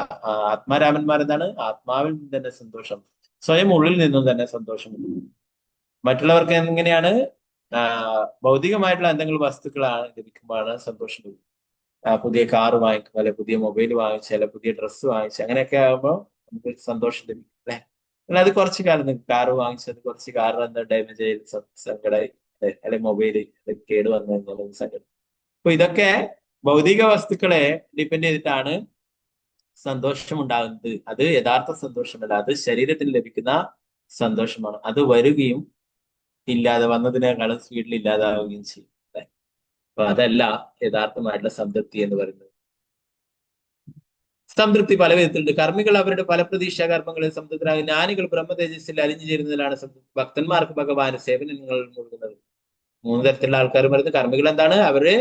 ആത്മാരാമന്മാരെന്താണ്, ആത്മാവിൽ നിന്ന് തന്നെ സന്തോഷം, സ്വയം ഉള്ളിൽ നിന്നും തന്നെ സന്തോഷം. മറ്റുള്ളവർക്ക് എങ്ങനെയാണ്? ഭൗതികമായിട്ടുള്ള എന്തെങ്കിലും വസ്തുക്കളാണ് ലഭിക്കുമ്പോഴാണ് സന്തോഷം ലഭിക്കും. പുതിയ കാറ് വാങ്ങിക്കും, അല്ലെ പുതിയ മൊബൈൽ വാങ്ങിച്ചു, അല്ലെ പുതിയ ഡ്രസ്സ് വാങ്ങിച്ചു, അങ്ങനെയൊക്കെ ആകുമ്പോൾ നമുക്ക് സന്തോഷം ലഭിക്കും അല്ലെ. എന്നാൽ അത് കുറച്ച് കാലം, കാറ് വാങ്ങിച്ചത് കുറച്ച് കാറ് എന്താ ഡാമേജ് ആയി സങ്കടമായി അല്ലെ, മൊബൈല് കേട് വന്നു സങ്കടം. അപ്പൊ ഇതൊക്കെ ഭൗതിക വസ്തുക്കളെ ഡിപ്പെൻഡ് ചെയ്തിട്ടാണ് സന്തോഷം ഉണ്ടാകുന്നത്. അത് യഥാർത്ഥ സന്തോഷമല്ല, അത് ശരീരത്തിന് ലഭിക്കുന്ന സന്തോഷമാണ്. അത് വരികയും ഇല്ലാതെ വന്നതിനേക്കാളും സ്പീഡിൽ ഇല്ലാതാവുകയും ചെയ്യും അല്ലെ. അപ്പൊ അതല്ല യഥാർത്ഥമായിട്ടുള്ള സംതൃപ്തി എന്ന് പറയുന്നത്. സംതൃപ്തി പല വിധത്തിലുണ്ട്. കർമ്മികൾ അവരുടെ പല പ്രതീക്ഷാ കർമ്മങ്ങളിൽ സംതൃപ്തരാകും. ജ്ഞാനികൾ ബ്രഹ്മതേജസ്സിൽ അലിഞ്ഞു ചേരുന്നതിലാണ് സംതൃപ്തി. ഭക്തന്മാർക്ക് ഭഗവാന് സേവനങ്ങൾ മുഴുകുന്നത്. 3 തരത്തിലുള്ള ആൾക്കാർ പറയുന്നത്. കർമ്മികൾ എന്താണ്? അവര്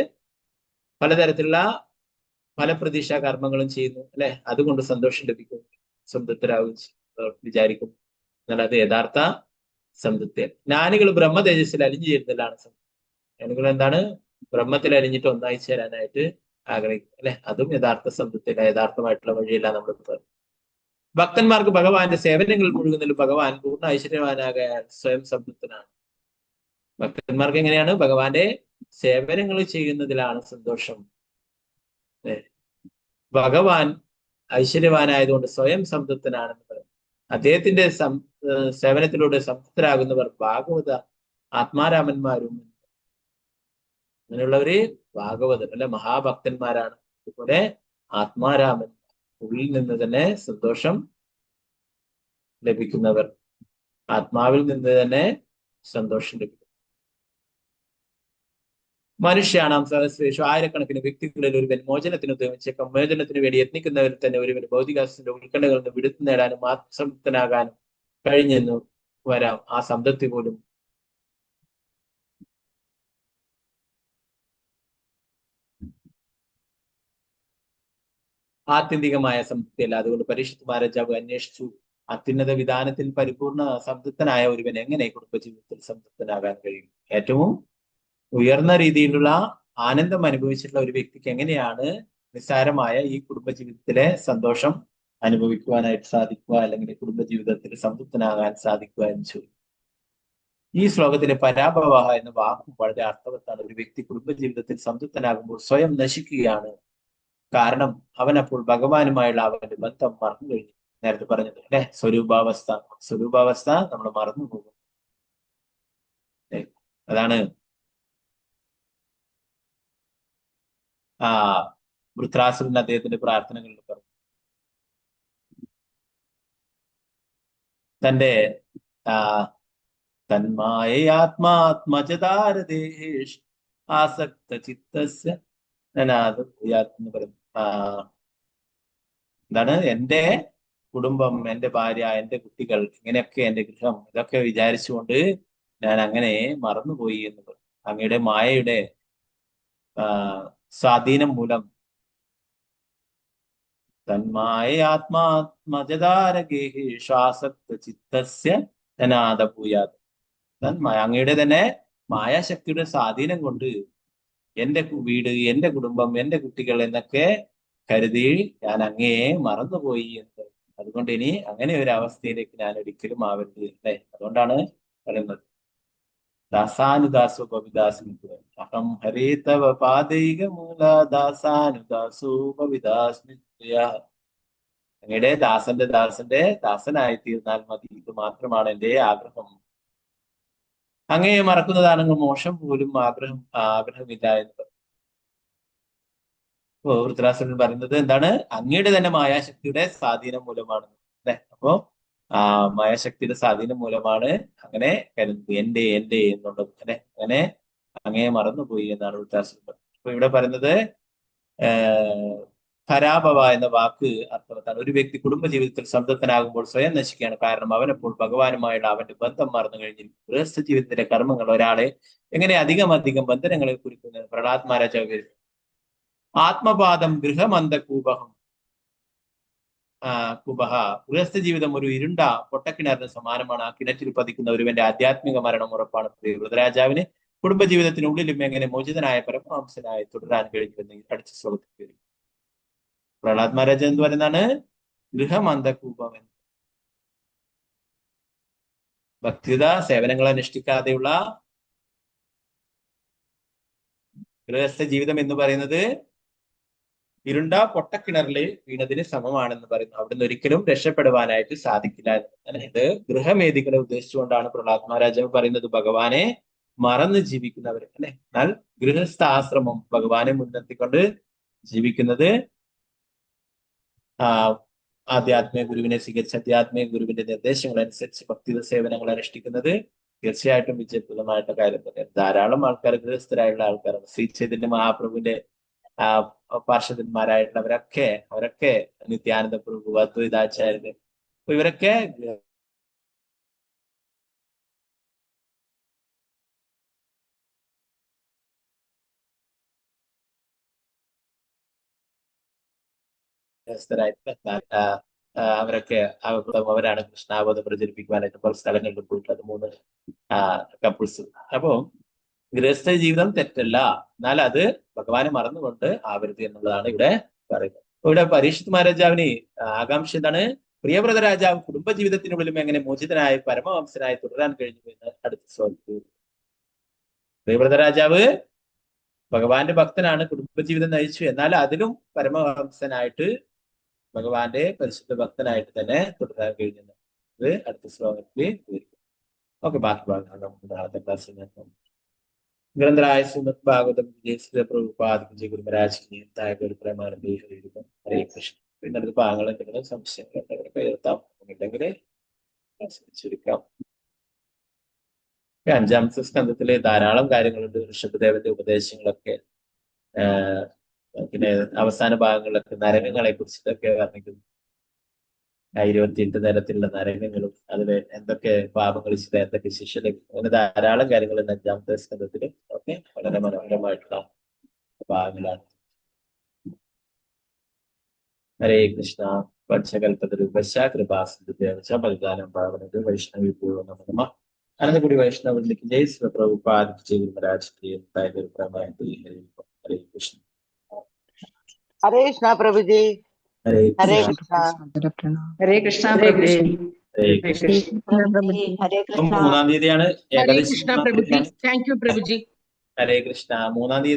പലതരത്തിലുള്ള പല പ്രതീക്ഷാ കർമ്മങ്ങളും ചെയ്യുന്നു അല്ലെ, അതുകൊണ്ട് സന്തോഷം ലഭിക്കും, സംതൃപ്തരാകും വിചാരിക്കും. എന്നാൽ അത് യഥാർത്ഥ സംതൃപ്തി. ജ്ഞാനികൾ ബ്രഹ്മ തേജസ്സിൽ അലിഞ്ഞു ചേരുന്നതിലാണ് സംതൃപ്തി. ജ്ഞാനികൾ എന്താണ്? ബ്രഹ്മത്തിൽ അലിഞ്ഞിട്ട് ഒന്നായി ചേരാനായിട്ട് ആഗ്രഹിക്കും അല്ലെ, അതും യഥാർത്ഥ സംതൃപ്തിയില്ല, യഥാർത്ഥമായിട്ടുള്ള വഴിയല്ല നമ്മൾ പറയുന്നത്. ഭക്തന്മാർക്ക് ഭഗവാന്റെ സേവനങ്ങൾ മുഴുകുന്നതിൽ ഭഗവാൻ പൂർണ്ണ ഐശ്വര്യവാനാകാൻ സ്വയം സംതൃപ്തനാണ്. ഭക്തന്മാർക്ക് എങ്ങനെയാണ്? ഭഗവാന്റെ സേവനങ്ങൾ ചെയ്യുന്നതിലാണ് സന്തോഷം. ഭഗവാൻ ഐശ്വര്യവാനായതുകൊണ്ട് സ്വയം സംതൃപ്തനാണെന്ന് പറയും. അദ്ദേഹത്തിന്റെ സേവനത്തിലൂടെ സംതൃപ്തരാകുന്നവർ ഭാഗവത ആത്മാരാമന്മാരും. അങ്ങനെയുള്ളവര് ഭാഗവതർ അല്ലെ, മഹാഭക്തന്മാരാണ്. അതുപോലെ ആത്മാരാമൻ, ഉള്ളിൽ നിന്ന് തന്നെ സന്തോഷം ലഭിക്കുന്നവർ, ആത്മാവിൽ നിന്ന് തന്നെ സന്തോഷം ലഭിക്കും. മനുഷ്യാണാം സഹസ്രേഷു, ആയിരക്കണക്കിന് വ്യക്തികളിൽ ഒരുവൻ മോചനത്തിന് ഉദ്യമിച്ചേക്കാം. മോചനത്തിന് വേണ്ടി യത്നിക്കുന്നവരിൽ തന്നെ ഒരുവൻ ഭൗതികാസ്തിന്റെ ഉത്കണ്ഠകളിൽ നിന്ന് വിടുത്തു നേടാനും ആത്മസംതൃപ്തനാകാനും കഴിഞ്ഞെന്നു വരാം. ആ സംതൃപ്തി പോലും ആത്യന്തികമായ സംതൃപ്തിയല്ല. അതുകൊണ്ട് പരീക്ഷിത് മഹാരാജാവ് അന്വേഷിച്ചു, അത്യുന്നത വിധാനത്തിൽ പരിപൂർണ സംതൃപ്തനായ ഒരുവൻ എങ്ങനെ കുടുംബജീവിതത്തിൽ സംതൃപ്തനാകാൻ കഴിയും? ഏറ്റവും ഉയർന്ന രീതിയിലുള്ള ആനന്ദം അനുഭവിച്ചിട്ടുള്ള ഒരു വ്യക്തിക്ക് എങ്ങനെയാണ് നിസ്സാരമായ ഈ കുടുംബജീവിതത്തിലെ സന്തോഷം അനുഭവിക്കുവാനായിട്ട് സാധിക്കുക, അല്ലെങ്കിൽ കുടുംബജീവിതത്തിൽ സംതൃപ്തനാകാൻ സാധിക്കുക എന്ന് ചോദിക്കും. ഈ ശ്ലോകത്തിലെ പരാഭവ എന്ന വാക്കും വളരെ അർത്ഥവത്താണ്. ഒരു വ്യക്തി കുടുംബജീവിതത്തിൽ സംതൃപ്തനാകുമ്പോൾ സ്വയം നശിക്കുകയാണ്. കാരണം അവൻ അപ്പോൾ ഭഗവാനുമായുള്ള അവന്റെ ബന്ധം മറന്നു കഴിഞ്ഞു. നേരത്തെ പറഞ്ഞത് അല്ലെ, സ്വരൂപാവസ്ഥ നമ്മൾ മറന്നു പോകും. അതാണ് വൃത്രാസുരൻ അദ്ദേഹത്തിന്റെ പ്രാർത്ഥനകളിൽ പറഞ്ഞു. തന്റെ തന്മായാത്മാത്മജതാരദേശ് ആസക്ത ചിത്തസ്യ അനാഥ ഭൂയാത് എന്ന് പറയുന്നു. എന്താണ്? എന്റെ കുടുംബം, എന്റെ ഭാര്യ, എന്റെ കുട്ടികൾ, ഇങ്ങനെയൊക്കെ എന്റെ ഗൃഹം, ഇതൊക്കെ വിചാരിച്ചുകൊണ്ട് ഞാൻ അങ്ങനെ മറന്നുപോയി എന്ന് പറയും. അങ്ങയുടെ മായയുടെ സ്വാധീനം മൂലം തന്മായാത്മാത്മജതാരഗേഹി ശ്വാസക്ത ചിത്തസ്യ അനാഥ ഭൂയാത്. അങ്ങയുടെ തന്നെ മായാശക്തിയുടെ സ്വാധീനം കൊണ്ട് എന്റെ വീട്, എന്റെ കുടുംബം, എന്റെ കുട്ടികൾ എന്നൊക്കെ കരുതി ഞാൻ അങ്ങയെ മറന്നുപോയി എന്ന്. അതുകൊണ്ട് ഇനി അങ്ങനെ ഒരു അവസ്ഥയിലേക്ക് ഞാൻ ഒരിക്കലും ആവരുത് അല്ലെ. അതുകൊണ്ടാണ് പറയുന്നത് ദാസാനുദാസോപവിദാസ്മി അഹം ഹരേ തവ പാദൈക മൂല ദാസാനുദാസോപവിദാസ്മി. അങ്ങയുടെ ദാസന്റെ ദാസനായി തീർന്നാൽ മതി. ഇത് മാത്രമാണ് എന്റെ ആഗ്രഹം. അങ്ങയെ മറക്കുന്നതാണെങ്കിൽ മോശം പോലും ആഗ്രഹമില്ല എന്ന്. വൃത്രാസുരൻ പറയുന്നത് എന്താണ്? അങ്ങയുടെ തന്നെ മായാശക്തിയുടെ സ്വാധീനം മൂലമാണ് അല്ലെ. അപ്പോ മായാശക്തിയുടെ സ്വാധീനം മൂലമാണ് അങ്ങനെ കരുതുന്നത്, എന്റെ എന്നുള്ളത് അല്ലെ. അങ്ങനെ അങ്ങയെ മറന്നുപോയി എന്നാണ് വൃത്രാസുരൻ പറയുന്നത്. അപ്പൊ ഇവിടെ പറയുന്നത് പരാഭവ എന്ന വാക്ക് അർത്ഥവത്താണ്. ഒരു വ്യക്തി കുടുംബജീവിതത്തിൽ സംതൃപ്തനാകുമ്പോൾ സ്വയം നശിക്കുകയാണ്. കാരണം അവനപ്പോൾ ഭഗവാനുമായുള്ള അവന്റെ ബന്ധം മറന്നു കഴിഞ്ഞിരിക്കും. ഗൃഹസ്ഥ ജീവിതത്തിലെ കർമ്മങ്ങൾ ഒരാളെ എങ്ങനെ അധികം ബന്ധനങ്ങളെ കുറിക്കുന്നത് പ്രഹ്ലാദ് മഹാരാജാവ് ആത്മപാദം ഗൃഹമന്ദകൂപഹം കുബഹ. ഗൃഹസ്ഥ ജീവിതം ഒരു ഇരുണ്ട പൊട്ടക്കിണറിന് സമാനമാണ്. ആ കിണറ്റിൽ പതിക്കുന്ന ഒരുവന്റെ ആധ്യാത്മിക മരണം ഉറപ്പാണ്. വൃതരാജാവിന് കുടുംബജീവിതത്തിനുള്ളിലും എങ്ങനെ മോചിതനായ പരമഹംസനായി തുടരാൻ കഴിഞ്ഞുവെന്ന് അടുത്ത ശ്ലോകത്തിൽ പ്രഹ്ലാദ് മഹാരാജ എന്ന് പറയുന്നതാണ് ഗൃഹമന്ദകൂപം എന്ന്. ഭക്തിയുത സേവനങ്ങൾ അനുഷ്ഠിക്കാതെയുള്ള ഗൃഹസ്ഥ ജീവിതം എന്ന് പറയുന്നത് ഇരുണ്ട പൊട്ടക്കിണറിൽ വീണതിന് സമമാണെന്ന് പറയുന്നു. അവിടുന്ന് ഒരിക്കലും രക്ഷപ്പെടുവാനായിട്ട് സാധിക്കില്ല. ഇത് ഗൃഹമേദികളെ ഉദ്ദേശിച്ചുകൊണ്ടാണ് പ്രഹ്ലാദ് മഹാരാജാവ് പറയുന്നത് ഭഗവാനെ മറന്ന് ജീവിക്കുന്നവർ അല്ലെ. എന്നാൽ ഗൃഹസ്ഥ ആശ്രമം ഭഗവാനെ മുൻനിർത്തിക്കൊണ്ട് ജീവിക്കുന്നത്, ആധ്യാത്മിക ഗുരുവിനെ സ്വീകരിച്ച് ആധ്യാത്മിക ഗുരുവിന്റെ നിർദ്ദേശങ്ങൾ അനുസരിച്ച് ഭക്തിയുടെ സേവനങ്ങൾ അനുഷ്ഠിക്കുന്നത് തീർച്ചയായിട്ടും വിജയപ്രദമായിട്ട് കാര്യം തന്നെയാണ്. ധാരാളം ആൾക്കാർ ഗൃഹസ്ഥരായുള്ള ആൾക്കാരാണ്. ശ്രീ ചൈതന്യ മഹാപ്രഭുവിന്റെ പാർഷദന്മാരായിട്ടുള്ളവരൊക്കെ നിത്യാനന്ദ പ്രഭു, അദ്വൈതാചാര്യര്, ഇവരൊക്കെ അവരൊക്കെ അവരാണ് കൃഷ്ണാബോധം പ്രചരിപ്പിക്കുവാനായിട്ട് പല സ്ഥലങ്ങളിൽ പോയിട്ട് അത് 3 കപ്പിൾസ്. അപ്പോ ഗൃഹസ്ഥ ജീവിതം തെറ്റല്ല, എന്നാൽ അത് ഭഗവാനെ മറന്നുകൊണ്ട് ആവരുത് എന്നുള്ളതാണ് ഇവിടെ പറയുന്നത്. ഇവിടെ പരീക്ഷിത് മഹാരാജാവിന് ആകാംക്ഷ എന്താണ്? പ്രിയവ്രത രാജാവ് കുടുംബജീവിതത്തിനുള്ളിലും എങ്ങനെ മോചിതനായി പരമവംശനായി തുടരാൻ കഴിഞ്ഞു എന്ന് അടുത്ത ശ്ലോകത്തിൽ. പ്രിയവ്രത രാജാവ് ഭഗവാന്റെ ഭക്തനാണ്, കുടുംബജീവിതം നയിച്ചു, എന്നാൽ അതിലും പരമവംശനായിട്ട് ഭഗവാന്റെ പരിശുദ്ധ ഭക്തനായിട്ട് തന്നെ തുടരാൻ കഴിഞ്ഞത് ഇത് അടുത്ത ശ്ലോകത്തിൽ വിവരിക്കും. ഓക്കെ, ബാക്കി ഭാഗങ്ങൾ നമുക്ക് നാളത്തെ ക്ലാസ്സിൽ നോക്കാം. ഗ്രന്ഥരായ ശ്രീമദ് ഭാഗവതം വിജയ പ്രഭുപാദ് വിജയ ഗുരു മഹാരാജ് പ്രമാണി ഹരേ കൃഷ്ണ. പിന്നെ അടുത്ത ഭാഗങ്ങൾ എന്തെങ്കിലും സംശയങ്ങൾ ഉണ്ടെങ്കിൽ എഴുതാം, ഉണ്ടെങ്കിൽ ചുരുക്കാം. 5-ാമത്തെ സ്കന്ധത്തില് ധാരാളം കാര്യങ്ങളുണ്ട്. ഋഷഭദേവന്റെ ഉപദേശങ്ങളൊക്കെ, പിന്നെ അവസാന ഭാഗങ്ങളിലൊക്കെ നരകങ്ങളെ കുറിച്ചിട്ടൊക്കെ വർണ്ണിക്കുന്നു. 28 തരത്തിലുള്ള നരകങ്ങളും അതിൽ എന്തൊക്കെ പാപങ്ങൾ ചെയ്ത എന്തൊക്കെ ശിക്ഷ ലഭിക്കും, അങ്ങനെ ധാരാളം കാര്യങ്ങളുണ്ട് 5-ാമത്തെ സ്കന്ധത്തില്. ഒക്കെ വളരെ മനോഹരമായിട്ടുള്ള ഭാഗങ്ങളാണ്. ഹരേ കൃഷ്ണ. പഞ്ചകൽപതരുപശാകൃപാസിദ്ധാനം പാവനത് വൈഷ്ണവി പൂർണ്ണ നമ. അനന്തകുടി വൈഷ്ണവരിലേക്ക് ജയ് ശ്രീ പ്രഭുപാദ് ജയ് ഗുരു മഹാരാജ് ഹരേ കൃഷ്ണ. ഹരേ കൃഷ്ണ പ്രഭുജി. ഹരേ കൃഷ്ണ. ഹരേ കൃഷ്ണ പ്രഭുജി. ഹരേ കൃഷ്ണ. 3-ാം തീയതിയാണ് ഏകാദശി. Thank you പ്രഭുജി. ഹരേ കൃഷ്ണ. 3-ാം തീയതി